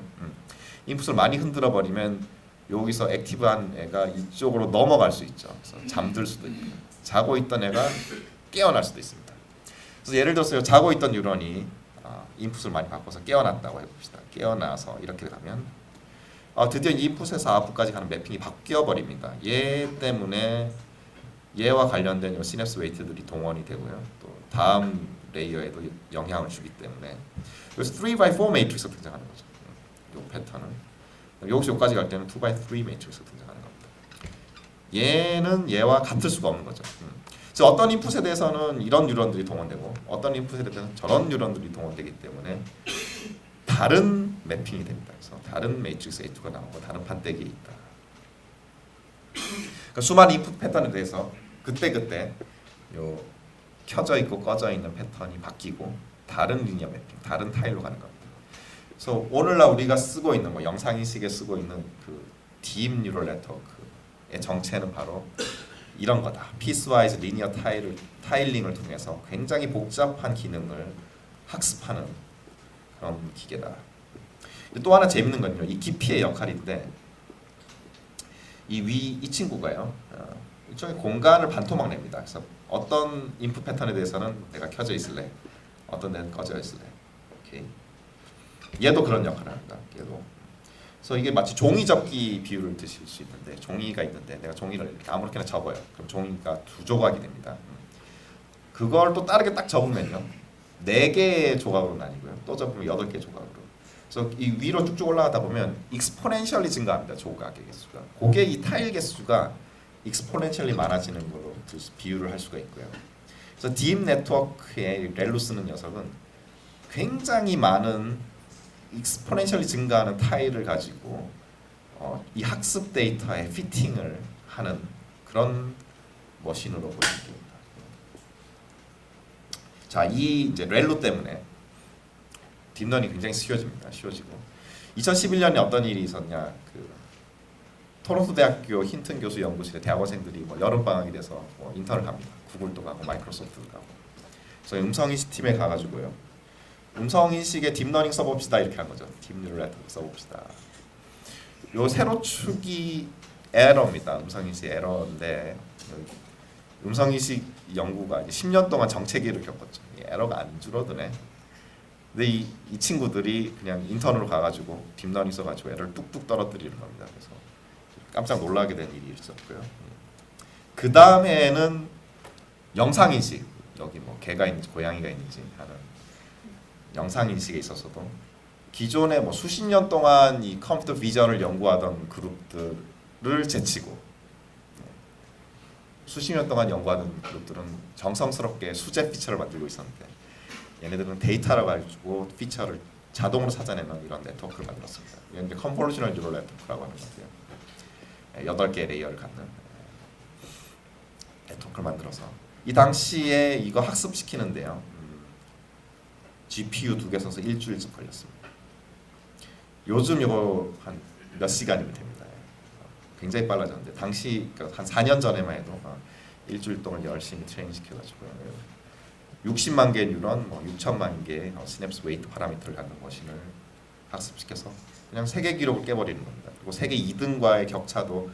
인풋을 많이 흔들어 버리면 여기서 액티브한 애가 이쪽으로 넘어갈 수 있죠. 그래서 잠들 수도 있고, 자고 있던 애가 깨어날 수도 있습니다. 그래서 예를 들어서 자고 있던 뉴런이 인풋을 많이 바꿔서 깨어났다고 해봅시다. 깨어나서 이렇게 가면 드디어 인풋에서 아웃풋까지 가는 매핑이 바뀌어 버립니다. 얘 때문에 얘와 관련된 시냅스 웨이트들이 동원이 되고요. 또 다음 레이어에도 영향을 주기 때문에 그래서 3x4 매트릭스가 등장하는 거죠. 이 패턴은 여기서 여기까지 갈 때는 2x3 매트릭스가 등장하는 겁니다. 얘는 얘와 같을 수가 없는 거죠. 그래서 어떤 인풋에 대해서는 이런 뉴런들이 동원되고 어떤 인풋에 대해서는 저런 뉴런들이 동원되기 때문에 다른 매핑이 됩니다. 그래서 다른 매트릭스 A2가 나오고 다른 판때기에 있다. 그러니까 수많은 인풋 패턴에 대해서 그때그때 요 켜져 있고 꺼져 있는 패턴이 바뀌고 다른 리니어 매핑, 다른 타일로 가는 겁니다. 그래서 오늘날 우리가 쓰고 있는 뭐 영상 인식에 쓰고 있는 그 딥 뉴럴 네트워크의 정체는 바로 이런 거다. 피스와이즈 리니어 타일링을 통해서 굉장히 복잡한 기능을 학습하는 그런 기계다. 또 하나 재밌는 건요. 이 깊이의 역할인데 이 친구가요. 일종의 공간을 반토막 냅니다. 그래서 어떤 인풋 패턴에 대해서는 내가 켜져 있을래, 어떤 데는 꺼져 있을래. 오케이. 얘도 그런 역할을 합니다. 얘도. 그래서 이게 마치 종이 접기 비유를 드실 수 있는데 종이가 있는데 내가 종이를 이렇게 아무렇게나 접어요. 그럼 종이가 두 조각이 됩니다. 그걸 또 다르게 딱 접으면요. 4개의 조각으로 나뉘고요. 또 접으면 8개의 조각으로. 그래서 이 위로 쭉쭉 올라가다 보면 익스포넨셜리 증가합니다. 조각의 개수가. 그게 이 타일 개수가 익스포넨셜리 많아지는 걸로 비유를 할 수가 있고요. 그래서 딥 네트워크의 렐로 쓰는 녀석은 굉장히 많은 익스포넨셜리 증가하는 타일을 가지고 이 학습 데이터에 피팅을 하는 그런 머신으로 보시면 됩니다. 자, 이 이제 렐로 때문에 딥러닝이 굉장히 쉬워집니다. 쉬워지고 2011년에 어떤 일이 있었냐? 그 토론토 대학교 힌튼 교수 연구실에 대학원생들이 뭐 여름 방학이 돼서 뭐 인턴을 갑니다. 구글도 가고 마이크로소프트도 가고. 그래서 음성인식 팀에 가가지고요. 음성인식에 딥러닝 써봅시다 이렇게 한 거죠. 딥뉴럴 네트워크 써봅시다. 요 세로축이 에러입니다. 음성인식 에러인데 음성인식 연구가 이제 10년 동안 정체기를 겪었죠. 에러가 안 줄어드네. 근데 이 친구들이 그냥 인턴으로 가가지고 딥러닝 써가지고 에러를 뚝뚝 떨어뜨리는 겁니다. 그래서 깜짝 놀라게 된 일이 있었고요. 그 다음에는 영상인식, 여기 뭐 개가 있는지 고양이가 있는지 하는 영상인식에 있어서도 기존에 뭐 수십 년 동안 이 컴퓨터 비전을 연구하던 그룹들을 제치고 수십 년 동안 연구하던 그룹들은 정성스럽게 수제 피처를 만들고 있었는데 얘네들은 데이터를 가지고 피처를 자동으로 찾아내는 이런 네트워크를 만들었습니다. 이건 이제 컨볼루셔널 뉴럴 네트워크라고 하는 건데요. 8개의 레이어를 갖는 네트워크를 만들어서 이 당시에 이거 학습시키는데요. GPU 2개 써서 일주일쯤 걸렸습니다. 요즘 이거 한 몇 시간이면 됩니다. 굉장히 빨라졌는데 당시 그러니까 한 4년 전에만 해도 일주일 동안 열심히 트레이닝 시켜가지고 60만 개의 뉴런, 뭐 6천만 개의 시냅스 웨이트 파라미터를 갖는 머신을 학습시켜서 그냥 세계 기록을 깨버리는 겁니다. 그리고 세계 2등과의 격차도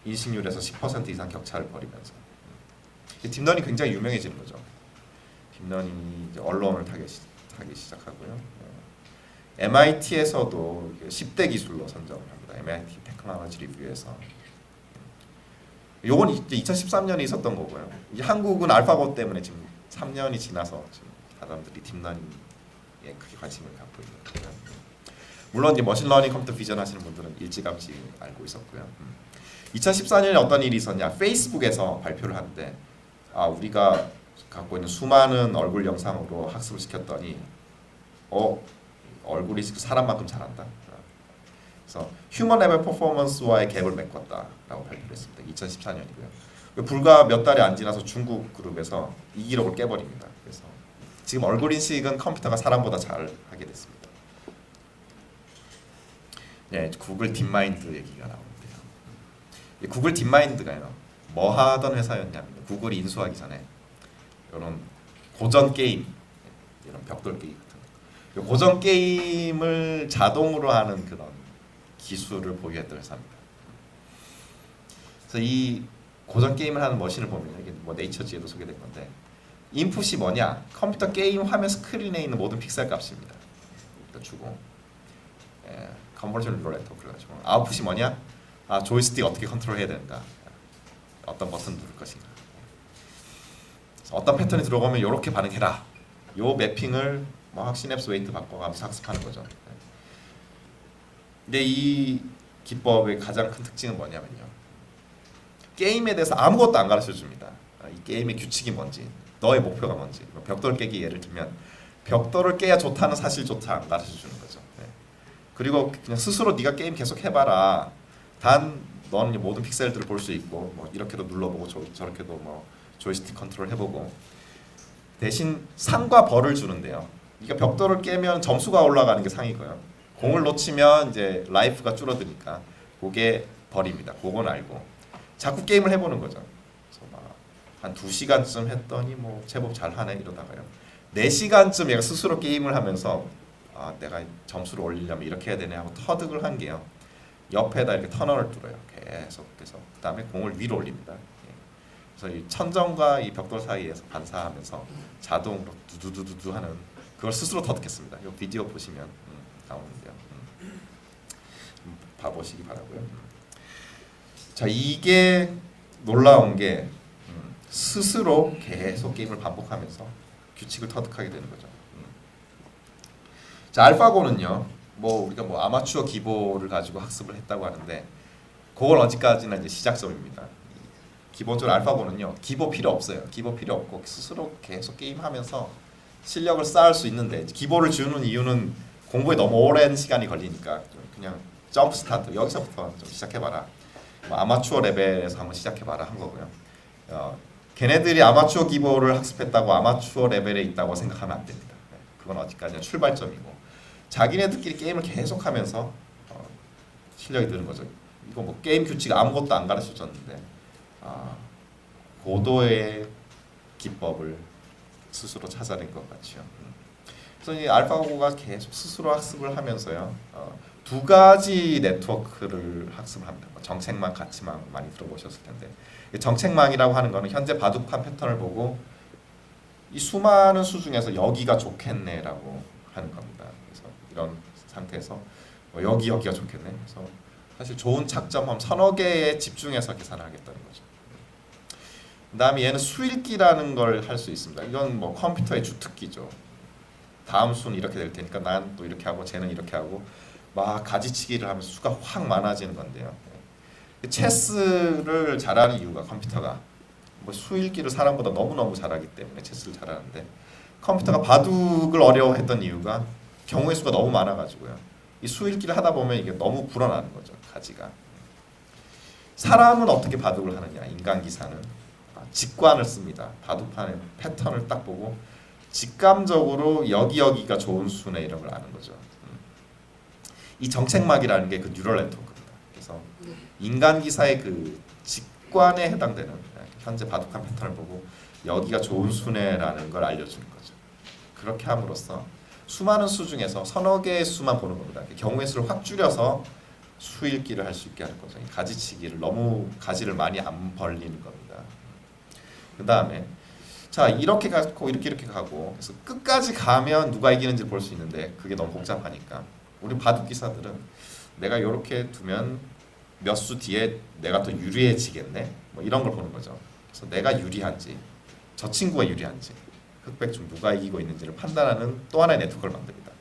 인식률에서 10% 이상 격차를 벌이면서 딥러닝이 굉장히 유명해지는 거죠. 딥러닝이 이제 언론을 타기 시작하고요. MIT에서도 10대 기술로 선정을 합니다. MIT 테크놀로지 리뷰에서. 요건 이제 2013년에 있었던 거고요. 이제 한국은 알파고 때문에 지금 3년이 지나서 지금 사람들이 딥러닝에 크게 관심을 갖고 있는 거고요. 물론 이제 머신러닝 컴퓨터 비전 하시는 분들은 일찌감치 알고 있었고요. 2014년에 어떤 일이 있었냐? 페이스북에서 발표를 하는데 우리가 갖고 있는 수많은 얼굴 영상으로 학습을 시켰더니 얼굴이 사람만큼 잘한다. 그래서 휴먼 레벨 퍼포먼스와의 갭을 메꿨다라고 발표를 했습니다. 2014년이고요. 불과 몇 달이 안 지나서 중국 그룹에서 이 기록을 깨버립니다. 그래서 지금 얼굴 인식은 컴퓨터가 사람보다 잘하게 됐습니다. 네, 구글 딥마인드 얘기가 나오는데요. 구글 딥마인드가요. 뭐 하던 회사였냐면 구글이 인수하기 전에 이런 고전 게임, 이런 벽돌 게임 같은 거. 고전 게임을 자동으로 하는 그런 기술을 보유했던 회사입니다. 그래서 이 고전 게임을 하는 머신을 보면 이게 뭐 네이처지에도 소개된 건데 인풋이 뭐냐? 컴퓨터 게임 화면 스크린에 있는 모든 픽셀 값입니다. 주고 컨버전 룰렛터 그래가지고 아웃풋이 뭐냐? 조이스틱 어떻게 컨트롤해야 되는가? 어떤 버튼 누를 것인가? 어떤 패턴이 들어가면 이렇게 반응해라. 요 매핑을 막 시냅스 웨이트 바꿔가면서 학습하는 거죠. 근데 이 기법의 가장 큰 특징은 뭐냐면요. 게임에 대해서 아무것도 안 가르쳐 줍니다. 이 게임의 규칙이 뭔지, 너의 목표가 뭔지. 벽돌 깨기 예를 들면 벽돌을 깨야 좋다는 사실조차 안 가르쳐 주는 거죠. 그리고 그냥 스스로 네가 게임 계속 해봐라. 단 너는 모든 픽셀들을 볼 수 있고 뭐 이렇게도 눌러보고 저렇게도 뭐 조이스틱 컨트롤 해보고 대신 상과 벌을 주는데요. 그러니까 벽돌을 깨면 점수가 올라가는 게 상이고요. 공을 놓치면 이제 라이프가 줄어드니까 그게 벌입니다. 그건 알고 자꾸 게임을 해보는 거죠. 그래서 막 한 2시간쯤 했더니 뭐 제법 잘하네 이러다가요. 4시간쯤 얘가 스스로 게임을 하면서 아 내가 점수를 올리려면 이렇게 해야 되네 하고 터득을 한 게요. 옆에다 이렇게 터널을 뚫어요. 계속해서 그 다음에 공을 위로 올립니다. 그래서 이 천정과 이 벽돌 사이에서 반사하면서 자동으로 두두두두두 하는 그걸 스스로 터득했습니다. 이 비디오 보시면 나오는데요. 봐보시기 바라고요. 자 이게 놀라운 게 스스로 계속 게임을 반복하면서 규칙을 터득하게 되는 거죠. 자 알파고는요. 뭐 우리가 뭐 아마추어 기보를 가지고 학습을 했다고 하는데 그건 어디까지나 이제 시작점입니다. 기본적으로 알파고는요. 기보 필요 없어요. 기보 필요 없고 스스로 계속 게임하면서 실력을 쌓을 수 있는데 기보를 주는 이유는 공부에 너무 오랜 시간이 걸리니까 그냥 점프 스타트 여기서부터 좀 시작해봐라. 뭐 아마추어 레벨에서 한번 시작해봐라 한 거고요. 걔네들이 아마추어 기보를 학습했다고 아마추어 레벨에 있다고 생각하면 안 됩니다. 그건 어디까지나 출발점이고 자기네들끼리 게임을 계속하면서 실력이 느는 거죠. 이거 뭐 게임 규칙 아무것도 안 가르쳐줬는데 고도의 기법을 스스로 찾아낸 것 같죠. 그래서 이 알파고가 계속 스스로 학습을 하면서요. 2가지 네트워크를 학습을 합니다. 정책망, 가치망 많이 들어보셨을 텐데 정책망이라고 하는 거는 현재 바둑판 패턴을 보고 이 수많은 수 중에서 여기가 좋겠네라고 하는 겁니다. 그래서 이런 상태에서 여기가 좋겠네. 그래서 사실 좋은 착점함 서너 개에 집중해서 계산을 하겠다는 거죠. 그다음에 얘는 수읽기라는 걸 할 수 있습니다. 이건 뭐 컴퓨터의 주특기죠. 다음 수는 이렇게 될 테니까 난 또 이렇게 하고 쟤는 이렇게 하고 막 가지치기를 하면서 수가 확 많아지는 건데요. 체스를 잘하는 이유가 컴퓨터가 뭐 수읽기를 사람보다 너무너무 잘하기 때문에 체스를 잘하는데 컴퓨터가 바둑을 어려워했던 이유가 경우의 수가 너무 많아가지고요. 이 수읽기를 하다 보면 이게 너무 불어나는 거죠. 가지가. 사람은 어떻게 바둑을 하느냐? 인간 기사는 직관을 씁니다. 바둑판의 패턴을 딱 보고 직감적으로 여기가 좋은 수네 이런 걸 아는 거죠. 이 정책막이라는 게 그 뉴럴 네트워크입니다. 그래서 인간 기사의 그 직관에 해당되는 현재 바둑판 패턴을 보고 여기가 좋은 수네라는 걸 알려주는 거죠. 그렇게 함으로써 수많은 수 중에서 서너 개의 수만 보는 겁니다. 경우의 수를 확 줄여서 수 읽기를 할 수 있게 하는 거죠. 가지치기를 너무 가지를 많이 안 벌리는 겁니다. 그 다음에 자 이렇게 가고 이렇게 가고 그래서 끝까지 가면 누가 이기는지 볼 수 있는데 그게 너무 복잡하니까 우리 바둑 기사들은 내가 이렇게 두면 몇 수 뒤에 내가 더 유리해지겠네 뭐 이런 걸 보는 거죠. 그래서 내가 유리한지 저 친구가 유리한지 흑백 중 누가 이기고 있는지를 판단하는 또 하나의 네트워크를 만듭니다.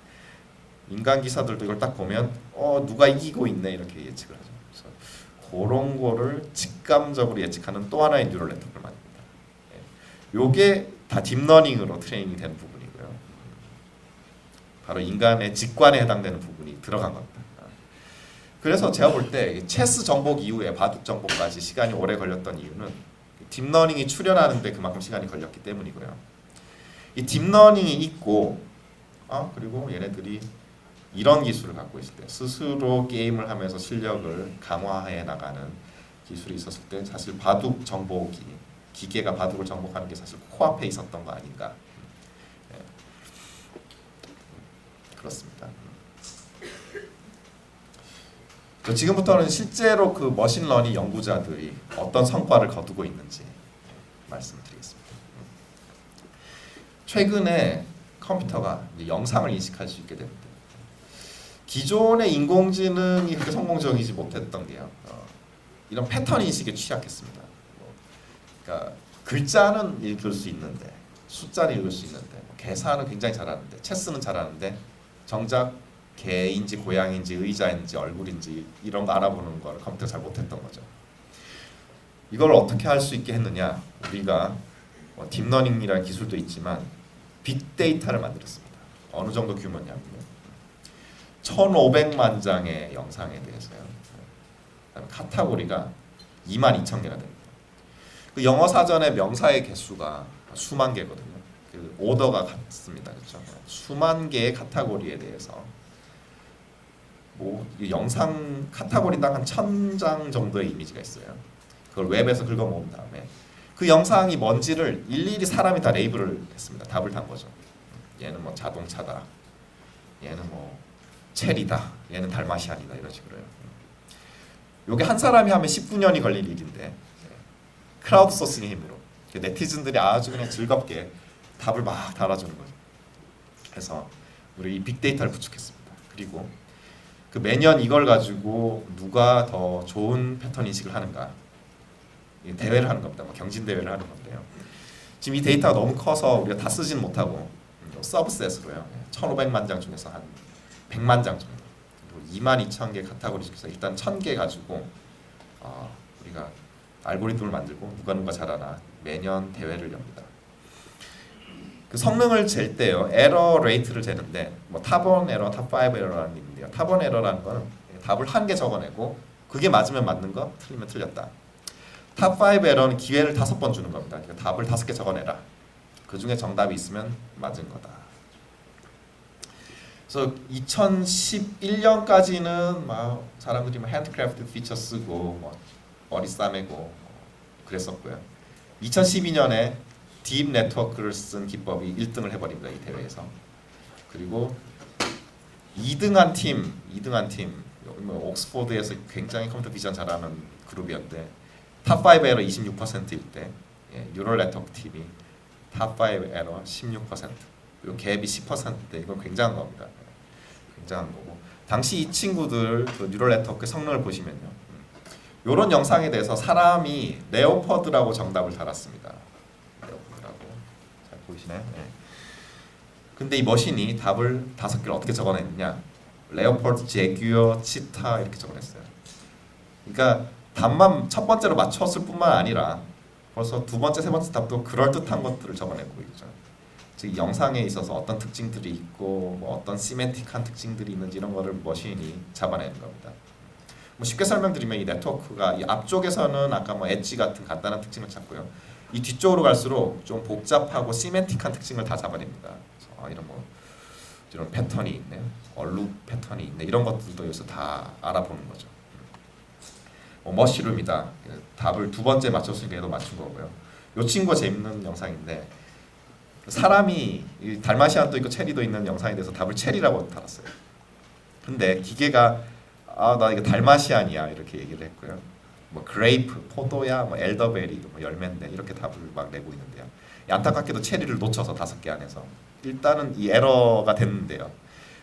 인간 기사들도 이걸 딱 보면 누가 이기고 있네 이렇게 예측을 하죠. 그래서 그런 거를 직감적으로 예측하는 또 하나의 뉴럴 네트워크를 만듭니다. 요게 다 딥러닝으로 트레이닝이 되는 부분이고요. 바로 인간의 직관에 해당되는 부분이 들어간 겁니다. 그래서 제가 볼 때 체스 정복 이후에 바둑 정복까지 시간이 오래 걸렸던 이유는 딥러닝이 출현하는데 그만큼 시간이 걸렸기 때문이고요. 이 딥러닝이 있고 그리고 얘네들이 이런 기술을 갖고 있을 때 스스로 게임을 하면서 실력을 강화해 나가는 기술이 있었을 때 사실 바둑 정복이 기계가 바둑을 정복하는 게 사실 코앞에 있었던 거 아닌가. 그렇습니다. 지금부터는 실제로 그 머신러닝 연구자들이 어떤 성과를 거두고 있는지 말씀드리겠습니다. 최근에 컴퓨터가 이제 영상을 인식할 수 있게 됩니다. 기존의 인공지능이 그렇게 성공적이지 못했던 게요. 이런 패턴 인식에 취약했습니다. 그러니까 글자는 읽을 수 있는데 숫자는 읽을 수 있는데 계산은 굉장히 잘하는데 체스는 잘하는데 정작 개인지 고양인지 의자인지 얼굴인지 이런 거 알아보는 걸 컴퓨터가 잘 못했던 거죠. 이걸 어떻게 할 수 있게 했느냐? 우리가 딥러닝이라는 기술도 있지만 빅데이터를 만들었습니다. 어느 정도 규모냐면 1,500만 장의 영상에 대해서요. 그다음에 카테고리가 22,000개가 됩니다. 그 영어 사전의 명사의 개수가 수만 개거든요. 그 오더가 같습니다. 그렇죠? 수만 개의 카테고리에 대해서 영상 카테고리당 한 1,000장 정도의 이미지가 있어요. 그걸 웹에서 긁어 모은 다음에 그 영상이 뭔지를 일일이 사람이 다 레이블을 했습니다. 답을 단 거죠. 얘는 뭐 자동차다. 얘는 뭐 체리다. 얘는 달마시안이다. 이런 식으로요. 요게 한 사람이 하면 19년이 걸릴 일인데 크라우드 소싱의 힘으로 네티즌들이 아주 그냥 즐겁게 답을 막 달아주는 거죠. 그래서 우리 이 빅데이터를 구축했습니다. 그리고 그 매년 이걸 가지고 누가 더 좋은 패턴 인식을 하는가 대회를 하는 겁니다. 뭐 경진 대회를 하는 건데요. 지금 이 데이터가 너무 커서 우리가 다 쓰지는 못하고 서브셋으로요. 1,500만 장 중에서 한 100만 장 정도, 22,000개 카테고리 중에서 일단 1,000개 가지고 우리가 알고리즘을 만들고 누가 잘하나 매년 대회를 엽니다. 그 성능을 잴 때요, 에러 레이트를 재는데 뭐 탑1 에러, 탑5 에러라는 게 있는데요. 탑1 에러라는 거는 답을 한 개 적어내고 그게 맞으면 맞는 거, 틀리면 틀렸다. 탑5 에러는 기회를 5번 주는 겁니다. 그러니까 답을 5개 적어내라. 그 중에 정답이 있으면 맞은 거다. 그래서 2011년까지는 막 사람들이 뭐 핸드크래프트 피처 쓰고 뭐 머리 싸매고 그랬었고요. 2012년에 딥 네트워크를 쓴 기법이 1등을 해버립니다. 이 대회에서. 그리고 2등한 팀, 뭐 옥스포드에서 굉장히 컴퓨터 비전 잘하는 그룹이었는데 탑5 에러 26%일 때 뉴럴 네트워크 팀이 탑5 에러 16%, 그리고 갭이 10%대 이건 굉장한 겁니다. 굉장한 거고 당시 이 친구들 그 뉴럴 네트워크 성능을 보시면요, 이런 영상에 대해서 사람이 레오퍼드라고 정답을 달았습니다. 레오퍼드라고 잘 보이시나요? 네. 근데 이 머신이 답을 5개를 어떻게 적어냈느냐? 레오퍼드, 제규어, 치타 이렇게 적어냈어요. 그러니까 답만 첫 번째로 맞췄을 뿐만 아니라 벌써 두 번째, 세 번째 답도 그럴듯한 것들을 적어내고 있죠. 즉 영상에 있어서 어떤 특징들이 있고 뭐 어떤 시멘틱한 특징들이 있는지 이런 거를 머신이 잡아내는 겁니다. 뭐 쉽게 설명드리면 이 네트워크가 이 앞쪽에서는 아까 뭐 엣지 같은 간단한 특징을 찾고요. 이 뒤쪽으로 갈수록 좀 복잡하고 시멘틱한 특징을 다 잡아냅니다. 이런 패턴이 있네, 얼룩 패턴이 있네, 이런 것들도 여기서 다 알아보는 거죠. 머시룸이다. 답을 두 번째 맞췄으니까 얘도 맞춘 거고요. 이 친구가 재밌는 영상인데 사람이 달마시안도 있고 체리도 있는 영상에 대해서 답을 체리라고 달았어요. 근데 기계가 나 이거 달마시안이야 이렇게 얘기를 했고요. 뭐 그레이프, 포도야, 뭐 엘더베리, 뭐 열매인데 이렇게 답을 막 내고 있는데요. 안타깝게도 체리를 놓쳐서 5개 안에서 일단은 이 에러가 됐는데요.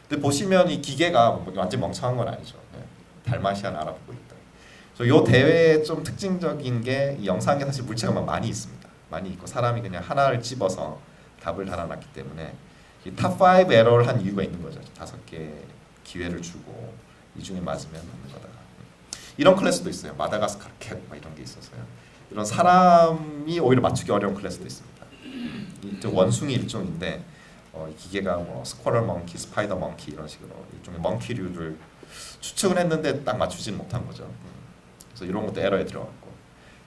근데 보시면 이 기계가 완전 멍청한 건 아니죠. 달마시안 알아보고 있다. 이 대회의 좀 특징적인 게 이 영상에 사실 물체가 많이 있습니다. 많이 있고 사람이 그냥 하나를 집어서 답을 달아놨기 때문에 이 탑5 에러를 한 이유가 있는 거죠. 5개 기회를 주고 이 중에 맞으면 맞는 거다. 이런 클래스도 있어요. 마다가스카르 캣 이런 게 있어서요. 이런 사람이 오히려 맞추기 어려운 클래스도 있습니다. 이 원숭이 일종인데 이 기계가 뭐 스쿼럴 멍키, 스파이더 멍키 이런 식으로 일종의 멍키류를 추측을 했는데 딱 맞추지는 못한 거죠. 그래서 이런 것도 에러에 들어갔고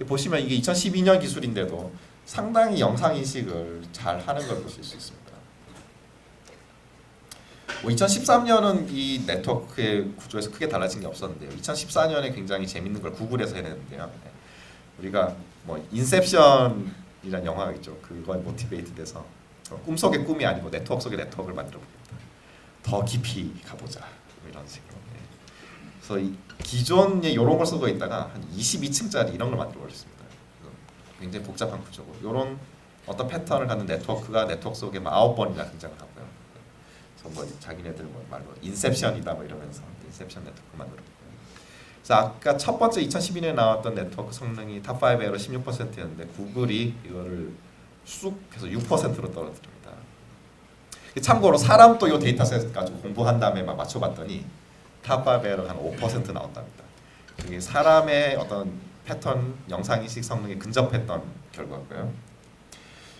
보시면 이게 2012년 기술인데도 상당히 영상 인식을 잘 하는 걸 보실 수 있습니다. 2013년은 이 네트워크의 구조에서 크게 달라진 게 없었는데요. 2014년에 굉장히 재밌는 걸 구글에서 해냈는데요. 우리가 뭐 인셉션이라는 영화가 있죠. 그거에 모티베이트돼서 꿈속의 꿈이 아니고 네트워크 속의 네트워크를 만들어 보겠다. 더 깊이 가보자. 이런 식으로. 그래서 이 기존에 이런 걸 쓰고 있다가 한 22층짜리 이런 걸 만들어 버렸습니다. 굉장히 복잡한 구조고 이런 어떤 패턴을 갖는 네트워크가 네트워크 속에 9번이나 등장을 하고요. 그래서 뭐 자기네들 뭐 말로 인셉션이다 뭐 이러면서 인셉션 네트워크 만들었고요. 그래서 아까 첫 번째 2012년에 나왔던 네트워크 성능이 탑5 에러 16%였는데 구글이 이거를 쑥 해서 6%로 떨어뜨립니다. 참고로 사람도 이 데이터셋 가지고 공부한 다음에 막 맞춰봤더니 탑5 에러가 한 5% 나온답니다. 이게 사람의 어떤 패턴 영상인식 성능에 근접했던 결과고요.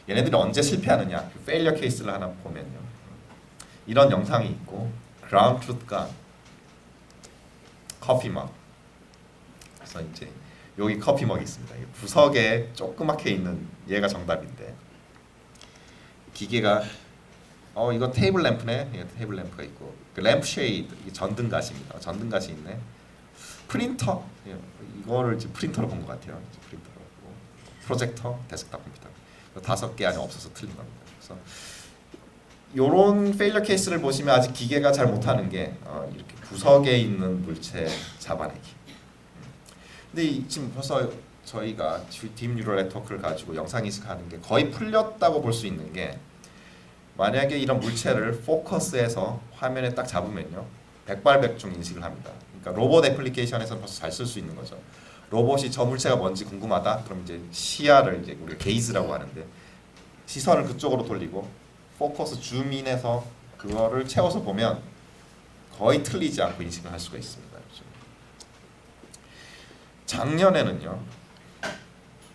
얘네들이 언제 실패하느냐? 페일리어 케이스를 하나 보면요. 이런 영상이 있고 그라운드 트루트가 커피 머그. 그래서 이제 여기 커피 머그 있습니다. 구석에 조그맣게 있는 얘가 정답인데 기계가 이거 테이블 램프네. 테이블 램프가 있고 그 램프 쉐이드 이게 전등갓입니다. 전등갓이 있네. 프린터 이거를 이제 프린터로 본 것 같아요. 프린터로 프로젝터, 데스크탑 컴퓨터 5개 안에 없어서 틀린 겁니다. 그래서 요런 페일러 케이스를 보시면 아직 기계가 잘 못하는 게 이렇게 구석에 있는 물체 잡아내기. 근데 지금 벌써 저희가 딥 뉴럴 네트워크를 가지고 영상 인식하는 게 거의 풀렸다고 볼 수 있는 게 만약에 이런 물체를 포커스해서 화면에 딱 잡으면요. 백발백중 인식을 합니다. 그러니까 로봇 애플리케이션에서 벌써 잘 쓸 수 있는 거죠. 로봇이 저 물체가 뭔지 궁금하다. 그럼 이제 시야를 이제 우리가 게이즈라고 하는데 시선을 그쪽으로 돌리고 포커스 줌인해서 그거를 채워서 보면 거의 틀리지 않고 인식을 할 수가 있습니다. 작년에는요.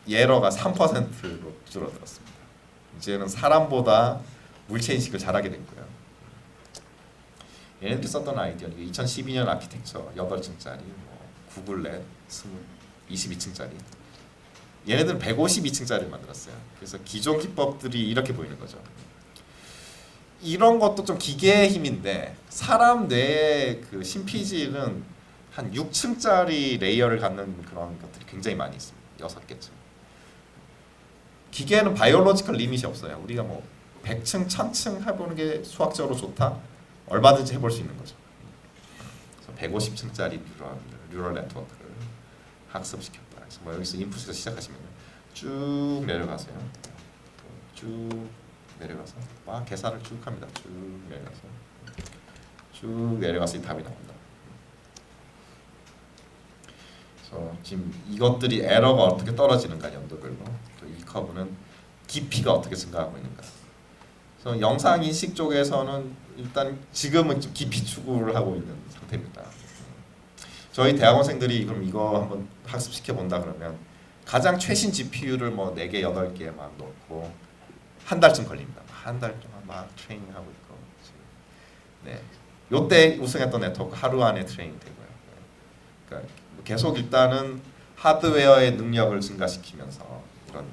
에러가 3%로 줄어들었습니다. 이제는 사람보다 물체 인식을 잘하게 됐고요. 얘네들이 썼던 아이디어는 2012년 아키텍처 8층짜리, 구글렛 22층짜리. 얘네들은 152층짜리를 만들었어요. 그래서 기존 기법들이 이렇게 보이는 거죠. 이런 것도 좀 기계의 힘인데 사람 뇌의 그 심피지는 한 6층짜리 레이어를 갖는 그런 것들이 굉장히 많이 있습니다. 6개쯤. 기계는 바이올로지컬 리밋이 없어요. 우리가 뭐 100층, 1000층 해보는 게 수학적으로 좋다? 얼마든지 해볼 수 있는 거죠. 그래서 150층짜리 뉴럴 네트워크를 학습시켰다. 그래서 뭐 여기서 인풋에서 시작하시면 쭉 내려가세요. 쭉 내려가서 막 계산을 쭉 합니다. 쭉 내려가서 쭉 내려가서 이 답이 나온다. 그래서 지금 이것들이 에러가 어떻게 떨어지는가 연도별로, 또 이 커브는 깊이가 어떻게 증가하고 있는가. 그래서 영상 인식 쪽에서는 일단 지금은 좀 깊이 추구를 하고 있는 상태입니다. 저희 대학원생들이 그럼 이거 한번 학습시켜 본다 그러면 가장 최신 GPU를 뭐 4개, 8개 막 넣고 한 달쯤 걸립니다. 한 달 동안 막 트레이닝하고 있고. 네. 요때 우승했던 네트워크 하루 안에 트레이닝 되고요. 그러니까 계속 일단은 하드웨어의 능력을 증가시키면서 이런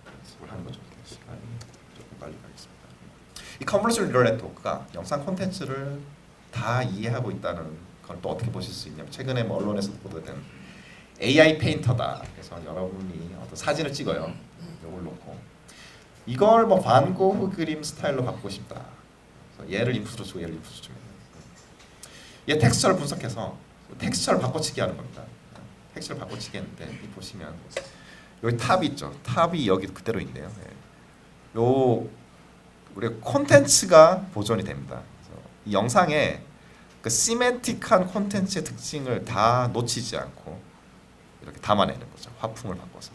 연습을 하는 거죠. 시간이 조금 빨리 가겠습니다. 이 컨볼루션 뉴럴 네트워크가 영상 콘텐츠를 다 이해하고 있다는 걸 또 어떻게 보실 수 있냐면 최근에 뭐 언론에서 보도된 AI 페인터다. 그래서 여러분이 어떤 사진을 찍어요. 이걸 놓고 이걸 뭐 반 고흐 그림 스타일로 바꾸고 싶다. 그래서 얘를 인풋으로 주고 얘를 인풋으로 주면 얘 텍스처를 분석해서 텍스처를 바꿔치기 하는 겁니다. 텍스처를 바꿔치기 했는데 이 보시면 여기 탑이 있죠. 탑이 여기 그대로 있네요. 요 우리 콘텐츠가 보존이 됩니다. 그래서 이 영상에 그 시멘틱한 콘텐츠의 특징을 다 놓치지 않고 이렇게 담아내는 거죠. 화풍을 바꿔서.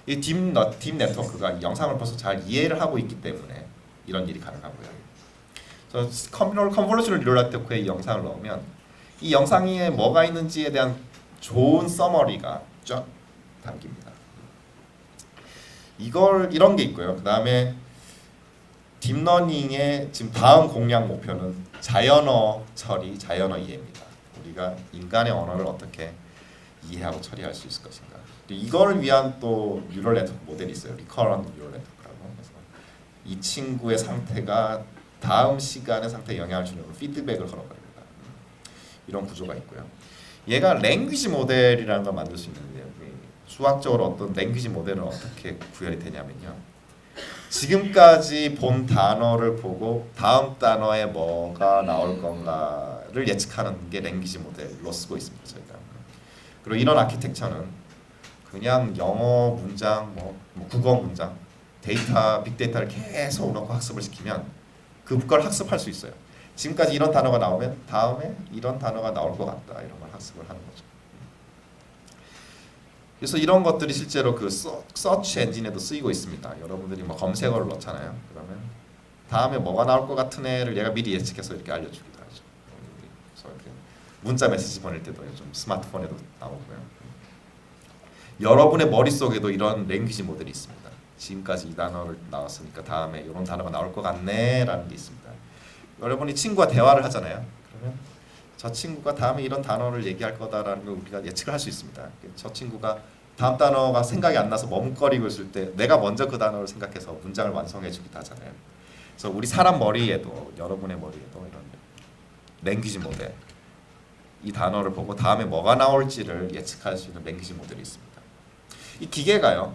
이 딥 네트워크가 이 영상을 벌써 잘 이해를 하고 있기 때문에 이런 일이 가능하고요. 그래서 컨볼루션 뉴럴 네트워크에 이 영상을 넣으면 이 영상에 뭐가 있는지에 대한 좋은 서머리가 쫙 담깁니다. 이런 게 있고요. 그 다음에 딥러닝의 지금 다음 공략 목표는 자연어 처리, 자연어 이해입니다. 우리가 인간의 언어를 어떻게 이해하고 처리할 수 있을 것인가. 이걸 위한 또 뉴럴 네트워크 모델이 있어요. 리커런트 뉴럴 네트워크라고. 그래서 이 친구의 상태가 다음 시간의 상태에 영향을 주는 피드백을 걸어버립니다. 이런 구조가 있고요. 얘가 랭귀지 모델이라는 걸 만들 수 있는데요. 수학적으로 어떤 랭귀지 모델은 어떻게 구현이 되냐면요. 지금까지 본 단어를 보고 다음 단어에 뭐가 나올 건가를 예측하는 게 랭귀지 모델로 쓰고 있습니다. 저희가. 그리고 이런 아키텍처는 그냥 영어 문장, 뭐 국어 문장, 데이터, 빅데이터를 계속 넣고 학습을 시키면 그걸 학습할 수 있어요. 지금까지 이런 단어가 나오면 다음에 이런 단어가 나올 것 같다. 이런 걸 학습을 하는 거죠. 그래서 이런 것들이 실제로 그 서치 엔진에도 쓰이고 있습니다. 여러분들이 뭐 검색어를 넣잖아요. 그러면 다음에 뭐가 나올 것 같은 애를 얘가 미리 예측해서 이렇게 알려주기도 하죠. 그래서 이렇게 문자 메시지 보낼 때도 좀 스마트폰에도 나오고요. 여러분의 머릿속에도 이런 랭귀지 모델이 있습니다. 지금까지 이 단어를 나왔으니까 다음에 이런 단어가 나올 것 같네 라는 게 있습니다. 여러분이 친구와 대화를 하잖아요. 그러면 저 친구가 다음에 이런 단어를 얘기할 거다라는 걸 우리가 예측을 할 수 있습니다. 저 친구가 다음 단어가 생각이 안 나서 머뭇거리고 있을 때 내가 먼저 그 단어를 생각해서 문장을 완성해 주기도 하잖아요. 그래서 우리 사람 머리에도 여러분의 머리에도 이런 랭귀지 모델 이 단어를 보고 다음에 뭐가 나올지를 예측할 수 있는 랭귀지 모델이 있습니다. 이 기계가요.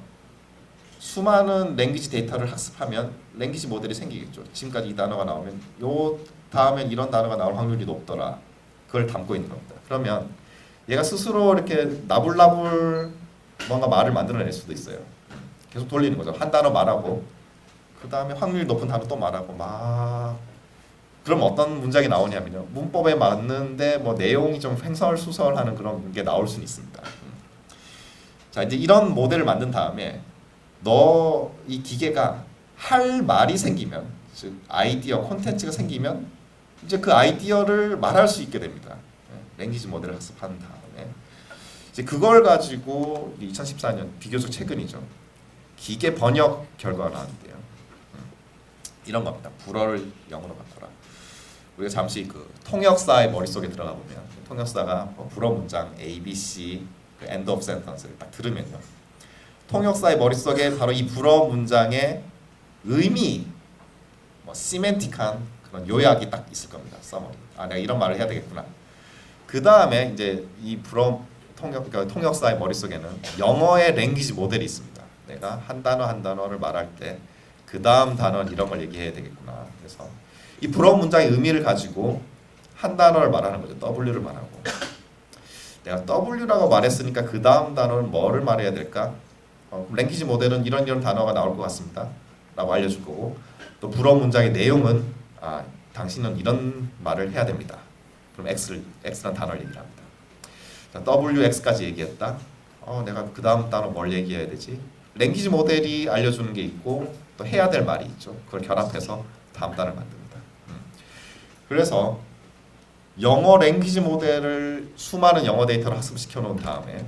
수많은 랭귀지 데이터를 학습하면 랭귀지 모델이 생기겠죠. 지금까지 이 단어가 나오면 요 다음엔 이런 단어가 나올 확률이 높더라. 그걸 담고 있는 겁니다. 그러면 얘가 스스로 이렇게 나불나불 뭔가 말을 만들어낼 수도 있어요. 계속 돌리는 거죠. 한 단어 말하고 그 다음에 확률이 높은 단어 또 말하고 막 그럼 어떤 문장이 나오냐면요. 문법에 맞는데 뭐 내용이 좀 횡설수설하는 그런 게 나올 수는 있습니다. 자 이제 이런 모델을 만든 다음에 너 이 기계가 할 말이 생기면 즉 아이디어 콘텐츠가 생기면 이제 그 아이디어를 말할 수 있게 됩니다. 랭귀지 모델을 학습한 다음에 이제 그걸 가지고 2014년 비교적 최근이죠. 기계 번역 결과가 나왔는데요. 이런 겁니다. 불어를 영어로 바꿔라. 우리가 잠시 그 통역사의 머릿속에 들어가 보면 통역사가 뭐 불어 문장 A, B, C 그 end of sentence를 딱 들으면요. 통역사의 머릿속에 바로 이 불어 문장의 의미 뭐 시멘틱한 그런 요약이 딱 있을 겁니다. 서머리. 아 내가 이런 말을 해야 되겠구나. 그 다음에 이제 이 불어 그러니까 통역사의 머릿속에는 영어의 랭귀지 모델이 있습니다. 내가 한 단어 한 단어를 말할 때 그 다음 단어는 이런 걸 얘기해야 되겠구나. 그래서 이 불어 문장의 의미를 가지고 한 단어를 말하는 거죠. W를 말하고 내가 W라고 말했으니까 그 다음 단어는 뭐를 말해야 될까? 랭귀지 모델은 이런 단어가 나올 것 같습니다. 라고 알려줄 거고 또 불어 문장의 내용은 당신은 이런 말을 해야 됩니다. 그럼 X라는 단어를 얘기를 합니다. 자, WX까지 얘기했다. 내가 그 다음 단어 뭘 얘기해야 되지? 랭귀지 모델이 알려주는 게 있고 또 해야 될 말이 있죠. 그걸 결합해서 다음 단어를 만듭니다. 그래서 영어 랭귀지 모델을 수많은 영어 데이터를 학습시켜 놓은 다음에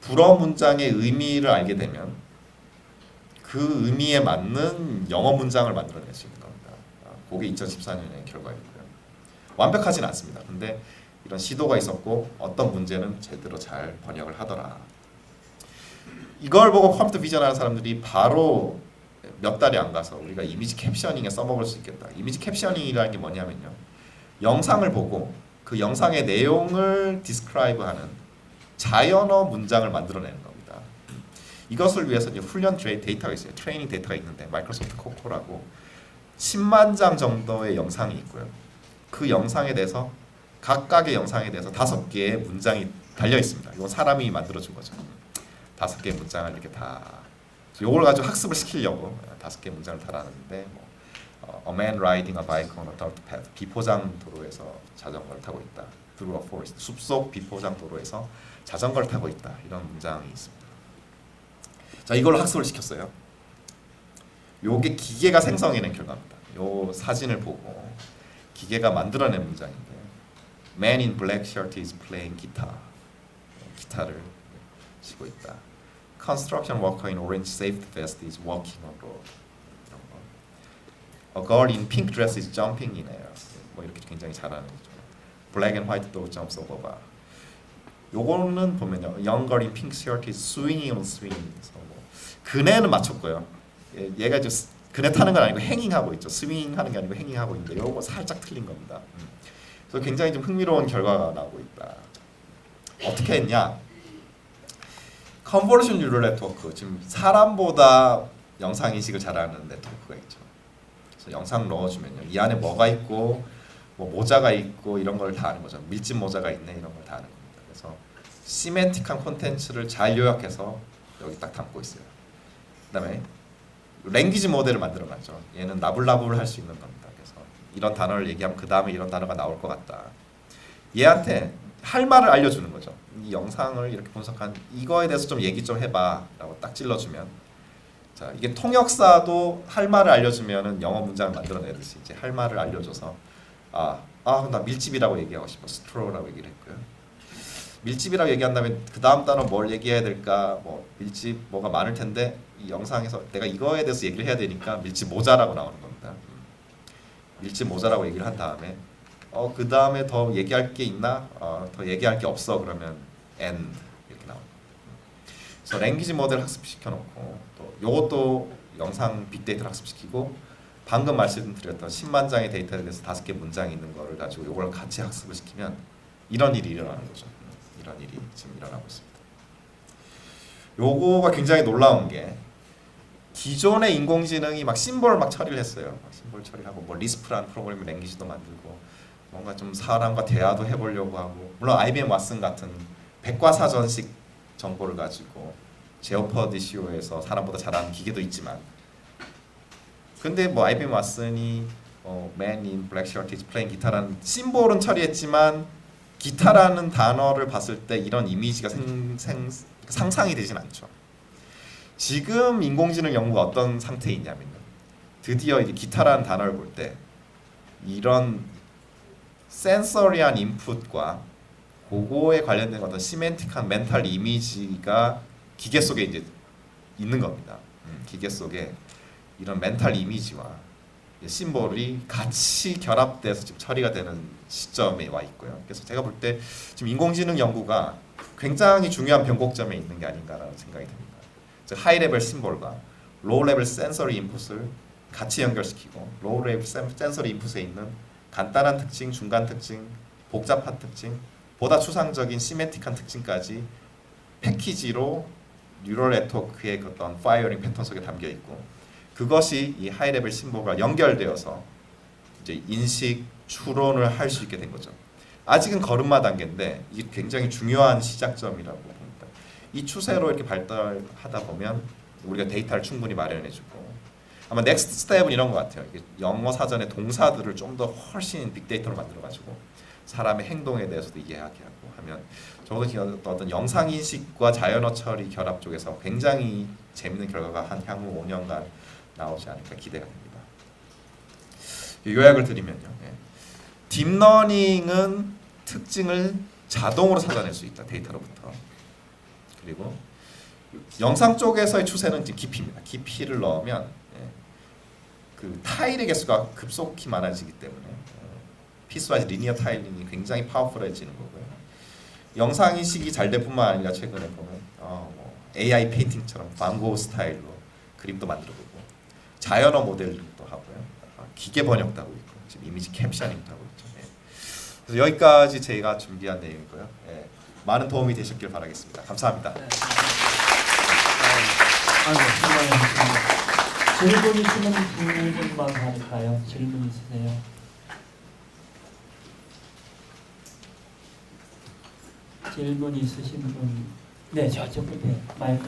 불어 문장의 의미를 알게 되면 그 의미에 맞는 영어 문장을 만들어낼 수 있는 겁니다. 그게 2014년의 결과이고요. 완벽하진 않습니다. 근데 이런 시도가 있었고 어떤 문제는 제대로 잘 번역을 하더라. 이걸 보고 컴퓨터 비전하는 사람들이 바로 몇 달이 안 가서 우리가 이미지 캡셔닝에 써먹을 수 있겠다. 이미지 캡셔닝이라는 게 뭐냐면요. 영상을 보고 그 영상의 내용을 디스크라이브하는 자연어 문장을 만들어내는 겁니다. 이것을 위해서 이제 훈련 데이터가 있어요. 트레이닝 데이터가 있는데 마이크로소프트 코코라고 10만 장 정도의 영상이 있고요. 그 영상에 대해서 각각의 영상에 대해서 5개의 문장이 달려 있습니다. 이건 사람이 만들어준 거죠. 5개의 문장을 이렇게 다 이걸 가지고 학습을 시키려고 5개의 문장을 달았는데 A man riding a bike on a dirt path. 비포장 도로에서 자전거를 타고 있다. Through a forest. 숲속 비포장 도로에서 자전거를 타고 있다. 이런 문장이 있습니다. 자, 이걸 학습을 시켰어요. 요게 기계가 생성해낸 결과입니다. 요 사진을 보고 기계가 만들어낸 문장인데 Man in black shirt is playing guitar. 기타를 치고 있다. Construction worker in orange safety vest is walking on road. 이런 거. A girl in pink dress is jumping in air. 뭐 이렇게 굉장히 잘하는 거죠. Black and white dog jumps over bar. 요거는 보면요. Young girl in pink shirt is swinging on swing. 그네는 맞췄고요. 얘가 이제 그네 타는 건 아니고 행잉하고 있죠. 스윙하는 게 아니고 행잉하고 있는데 요거 살짝 틀린 겁니다. 그래서 굉장히 좀 흥미로운 결과가 나오고 있다. 어떻게 했냐? 컨버전 뉴럴 네트워크, 지금 사람보다 영상 인식을 잘하는 네트워크가 있죠. 그래서 영상 넣어주면요, 이 안에 뭐가 있고, 뭐 모자가 있고 이런 걸 다 아는 거죠. 밀짚 모자가 있네 이런 걸 다 아는 겁니다. 그래서 시멘틱한 콘텐츠를 잘 요약해서 여기 딱 담고 있어요. 그다음에 랭귀지 모델을 만들어놨죠. 얘는 나불나불 할 수 있는 겁니다. 그래서 이런 단어를 얘기하면 그 다음에 이런 단어가 나올 것 같다. 얘한테 할 말을 알려주는 거죠. 이 영상을 이렇게 분석한 이거에 대해서 좀 얘기 좀 해봐라고 딱 찔러주면, 자 이게 통역사도 할 말을 알려주면은 영어 문장을 만들어내듯이 이제 할 말을 알려줘서 나 밀집이라고 얘기하고 싶어 스트로라고 얘기를 했고요. 밀집이라고 얘기한 다음에 그 다음 단어 뭘 얘기해야 될까, 뭐 밀집 뭐가 많을 텐데 이 영상에서 내가 이거에 대해서 얘기를 해야 되니까 밀집 모자라고 나오는 겁니다. 밀집 모자라고 얘기를 한 다음에 그 다음에 더 얘기할 게 있나? 더 얘기할 게 없어. 그러면 end 이렇게 나옵니다. 그래서 랭귀지 모델 학습시켜 놓고 또 요것도 영상 빅데이터를 학습시키고 방금 말씀드렸던 10만 장의 데이터에 대해서 5개 문장이 있는 거를 가지고 요걸 같이 학습을 시키면 이런 일이 일어나는 거죠. 이런 일이 지금 일어나고 있습니다. 요거가 굉장히 놀라운 게 기존의 인공지능이 막 심볼 막 처리를 했어요. 심볼 처리하고 뭐 리스프라는 프로그래밍 랭귀지도 만들고 뭔가 좀 사람과 대화도 해보려고 하고, 물론 IBM 왓슨 같은 백과사전식 정보를 가지고 제오퍼디시오에서 사람보다 잘하는 기계도 있지만, 근데 뭐 IBM 왓슨이 Man in Black Shirt is Playing Guitar라는 심볼은 처리했지만 기타라는 단어를 봤을 때 이런 이미지가 상상이 되진 않죠. 지금 인공지능 연구가 어떤 상태에 있냐면요, 드디어 이제 기타라는 단어를 볼 때 이런 센서리한 인풋과 그거에 관련된 어떤 시멘틱한 멘탈 이미지가 기계 속에 이제 있는 겁니다. 기계 속에 이런 멘탈 이미지와 심볼이 같이 결합돼서 지금 처리가 되는 시점에 와 있고요. 그래서 제가 볼 때 지금 인공지능 연구가 굉장히 중요한 변곡점에 있는 게 아닌가라는 생각이 듭니다. 즉 하이 레벨 심볼과 로우 레벨 센서리 인풋을 같이 연결시키고 로우 레벨 센서리 인풋에 있는 간단한 특징, 중간 특징, 복잡한 특징, 보다 추상적인 시멘틱한 특징까지 패키지로 뉴럴 네트워크의 어떤 파이어링 패턴 속에 담겨 있고, 그것이 이 하이 레벨 심볼과 연결되어서 이제 인식 추론을 할 수 있게 된 거죠. 아직은 걸음마 단계인데 이게 굉장히 중요한 시작점이라고 봅니다. 이 추세로 이렇게 발달하다 보면 우리가 데이터를 충분히 마련해주고, 아마 넥스트 스텝은 이런 것 같아요. 영어 사전의 동사들을 좀 더 훨씬 빅데이터로 만들어가지고 사람의 행동에 대해서도 이해하게 하고 하면 적어도 어떤 영상 인식과 자연어 처리 결합 쪽에서 굉장히 재밌는 결과가 한 향후 5년간 나오지 않을까 기대가 됩니다. 요약을 드리면요, 딥러닝은 특징을 자동으로 찾아낼 수 있다, 데이터로부터. 그리고 영상 쪽에서의 추세는 지금 깊이입니다. 깊이를 넣으면 그 타일의 개수가 급속히 많아지기 때문에 피스와이즈 리니어 타일링이 굉장히 파워풀해지는 거고요. 영상 인식이 잘 될 뿐만 아니라 최근에 보면 AI 페인팅처럼 반고 스타일로 그림도 만들어보고 자연어 모델링도 하고요. 기계 번역도 하고 있고 지금 이미지 캡션ing도 하고 있죠. 그래서 여기까지 제가 준비한 내용이고요. 많은 도움이 되셨길 바라겠습니다. 감사합니다. 질문 있으면 질문만 할까요? 질문 있으세요? 질문 있으신 분, 네, 저쪽 끝에 마이크.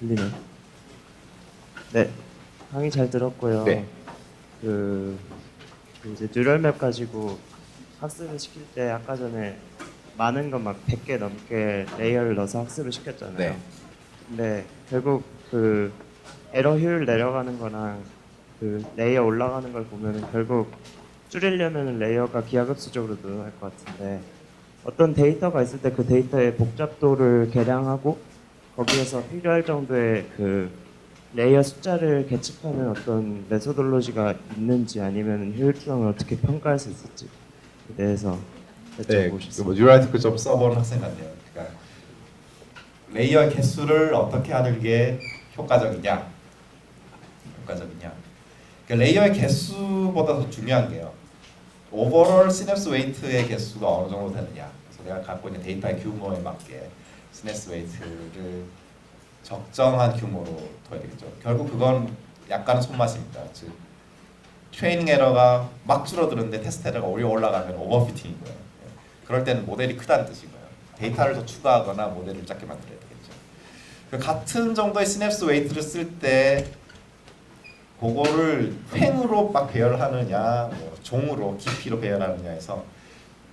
들리네. 네, 강의 잘 들었고요. 네. 그 이제 뉴럴맵 가지고 학습을 시킬 때 아까 전에 많은 건 막 100개 넘게 레이어를 넣어서 학습을 시켰잖아요. 네. 근데 결국 그 에러 효율 내려가는 거랑 그 레이어 올라가는 걸 보면은 결국 줄이려면 레이어가 기하급수적으로 늘어날 것 같은데, 어떤 데이터가 있을 때 그 데이터의 복잡도를 계량하고 거기에서 필요할 정도의 그 레이어 숫자를 계측하는 어떤 메소돌로지가 있는지, 아니면 효율성을 어떻게 평가할 수 있을지에 대해서 여쭤보고 싶습니다. 뉴럴네트워크 좀 써본 학생 같네요. 그러니까 레이어 개수를 어떻게 하는 게 효과적이냐. 그러니까 레이어의 개수보다 더 중요한 게요, 오버롤 시냅스 웨이트의 개수가 어느 정도 되느냐. 그래서 내가 갖고 있는 데이터의 규모에 맞게 시냅스 웨이트를 적정한 규모로 둬야 되겠죠. 결국 그건 약간은 손맛입니다. 즉 트레이닝 에러가 막 줄어드는데 테스트 에러가 오래 올라가면 오버피팅이고요. 그럴 때는 모델이 크다는 뜻이고요. 데이터를 더 추가하거나 모델을 작게 만들어야 되겠죠. 그 같은 정도의 시냅스 웨이트를 쓸 때 그거를 횡으로 막 배열하느냐, 뭐 종으로 깊이로 배열하느냐 해서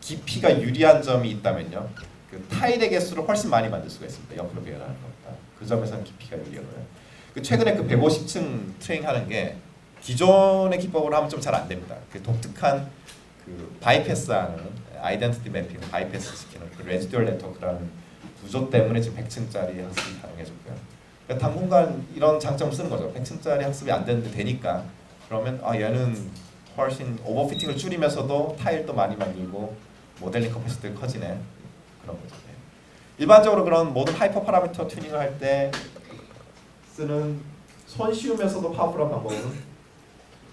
깊이가 유리한 점이 있다면요. 그 타일의 개수를 훨씬 많이 만들 수가 있습니다. 옆으로 배열하는 것보다. 그 점에서는 깊이가 유리하고요. 그 최근에 그 150층 트레이닝하는 게 기존의 기법으로 하면 좀 잘 안 됩니다. 그 독특한 그 바이패스하는 아이덴티티 매핑 바이패스 시키는 그 레지듀얼 네트워크라는 구조 때문에 지금 100층짜리 학습이 가능해졌고요. 그러니까 당분간 이런 장점을 쓰는 거죠. 100층짜리 학습이 안 되는데 되니까 그러면 얘는 훨씬 오버피팅을 줄이면서도 타일도 많이 만들고 모델링 커패시티가 커지네 그런 거죠. 네. 일반적으로 그런 모든 하이퍼 파라미터 튜닝을 할 때 쓰는 손쉬우면서도 파워풀한 방법은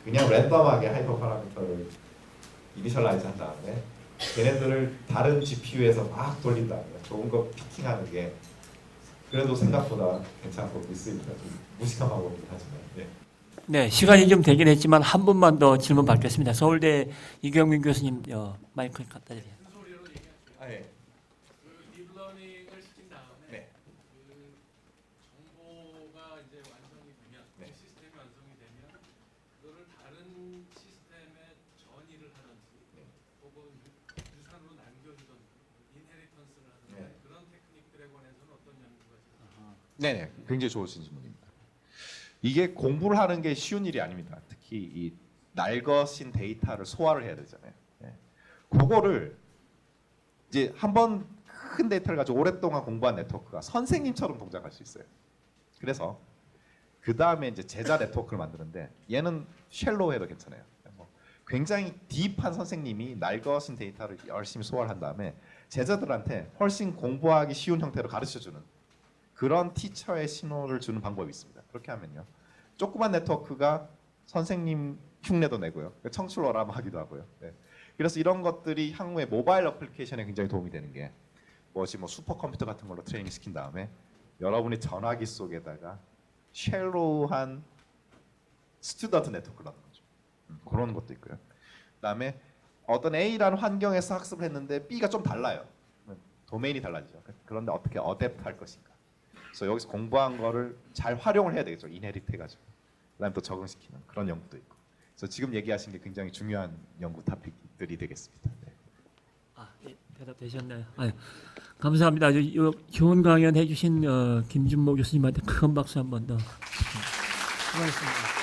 그냥 랜덤하게 하이퍼 파라미터를 이니셜라이즈 한 다음에 걔네들을 다른 GPU에서 막 돌린 다음에 좋은 거 피킹하는 게 그래도 생각보다 괜찮고 있으니까 좀 무식한 방법이긴 하지만 네, 시간이 좀 되긴 했지만 한 분만 더 질문 받겠습니다. 서울대 이경민 교수님 마이크 갖다 주세요. 예. 딥러닝을 시킨 다음에 네. 그 정보가 이제 완성이 되면 네. 그 시스템이 완성이 되면 그거를 다른 시스템에 전이를 하든지 네. 혹은 유산으로 남겨주든지 인헤리턴스를 하든지 네. 그런 테크닉들에 관해서는 어떤 연구가 지금 네네, 굉장히 좋으신 질문입니다. 이게 공부를 하는 게 쉬운 일이 아닙니다. 특히 이 날것인 데이터를 소화를 해야 되잖아요. 네. 그거를 이제 한번 큰 데이터를 가지고 오랫동안 공부한 네트워크가 선생님처럼 동작할 수 있어요. 그래서 그 다음에 이제 제자 네트워크를 만드는데 얘는 쉘로우해도 괜찮아요. 뭐 굉장히 딥한 선생님이 날것인 데이터를 열심히 소화를 한 다음에 제자들한테 훨씬 공부하기 쉬운 형태로 가르쳐주는 그런 티처의 신호를 주는 방법이 있습니다. 그렇게 하면요, 조그만 네트워크가 선생님 흉내도 내고요, 청출 어람하기도 하고요. 네. 그래서 이런 것들이 향후에 모바일 어플리케이션에 굉장히 도움이 되는 게 뭐 슈퍼컴퓨터 같은 걸로 트레이닝 시킨 다음에 여러분이 전화기 속에다가 쉘로우한 스튜던트 네트워크를 하는 거죠. 그런 것도 있고요. 그다음에 어떤 A라는 환경에서 학습을 했는데 B가 좀 달라요. 도메인이 달라지죠. 그런데 어떻게 어댑트 할 것인가. 그래서 여기서 공부한 거를 잘 활용을 해야 되겠죠. 인헤리트 해가지고. 그다음에 또 적응시키는 그런 연구도 있고. 그래서 지금 얘기하신 게 굉장히 중요한 연구 토픽들이 되겠습니다. 네. 예, 대답되셨나요? 감사합니다. 아주 좋은 강연 해주신 김준모 교수님한테 큰 박수 한번 더. 수고하셨습니다.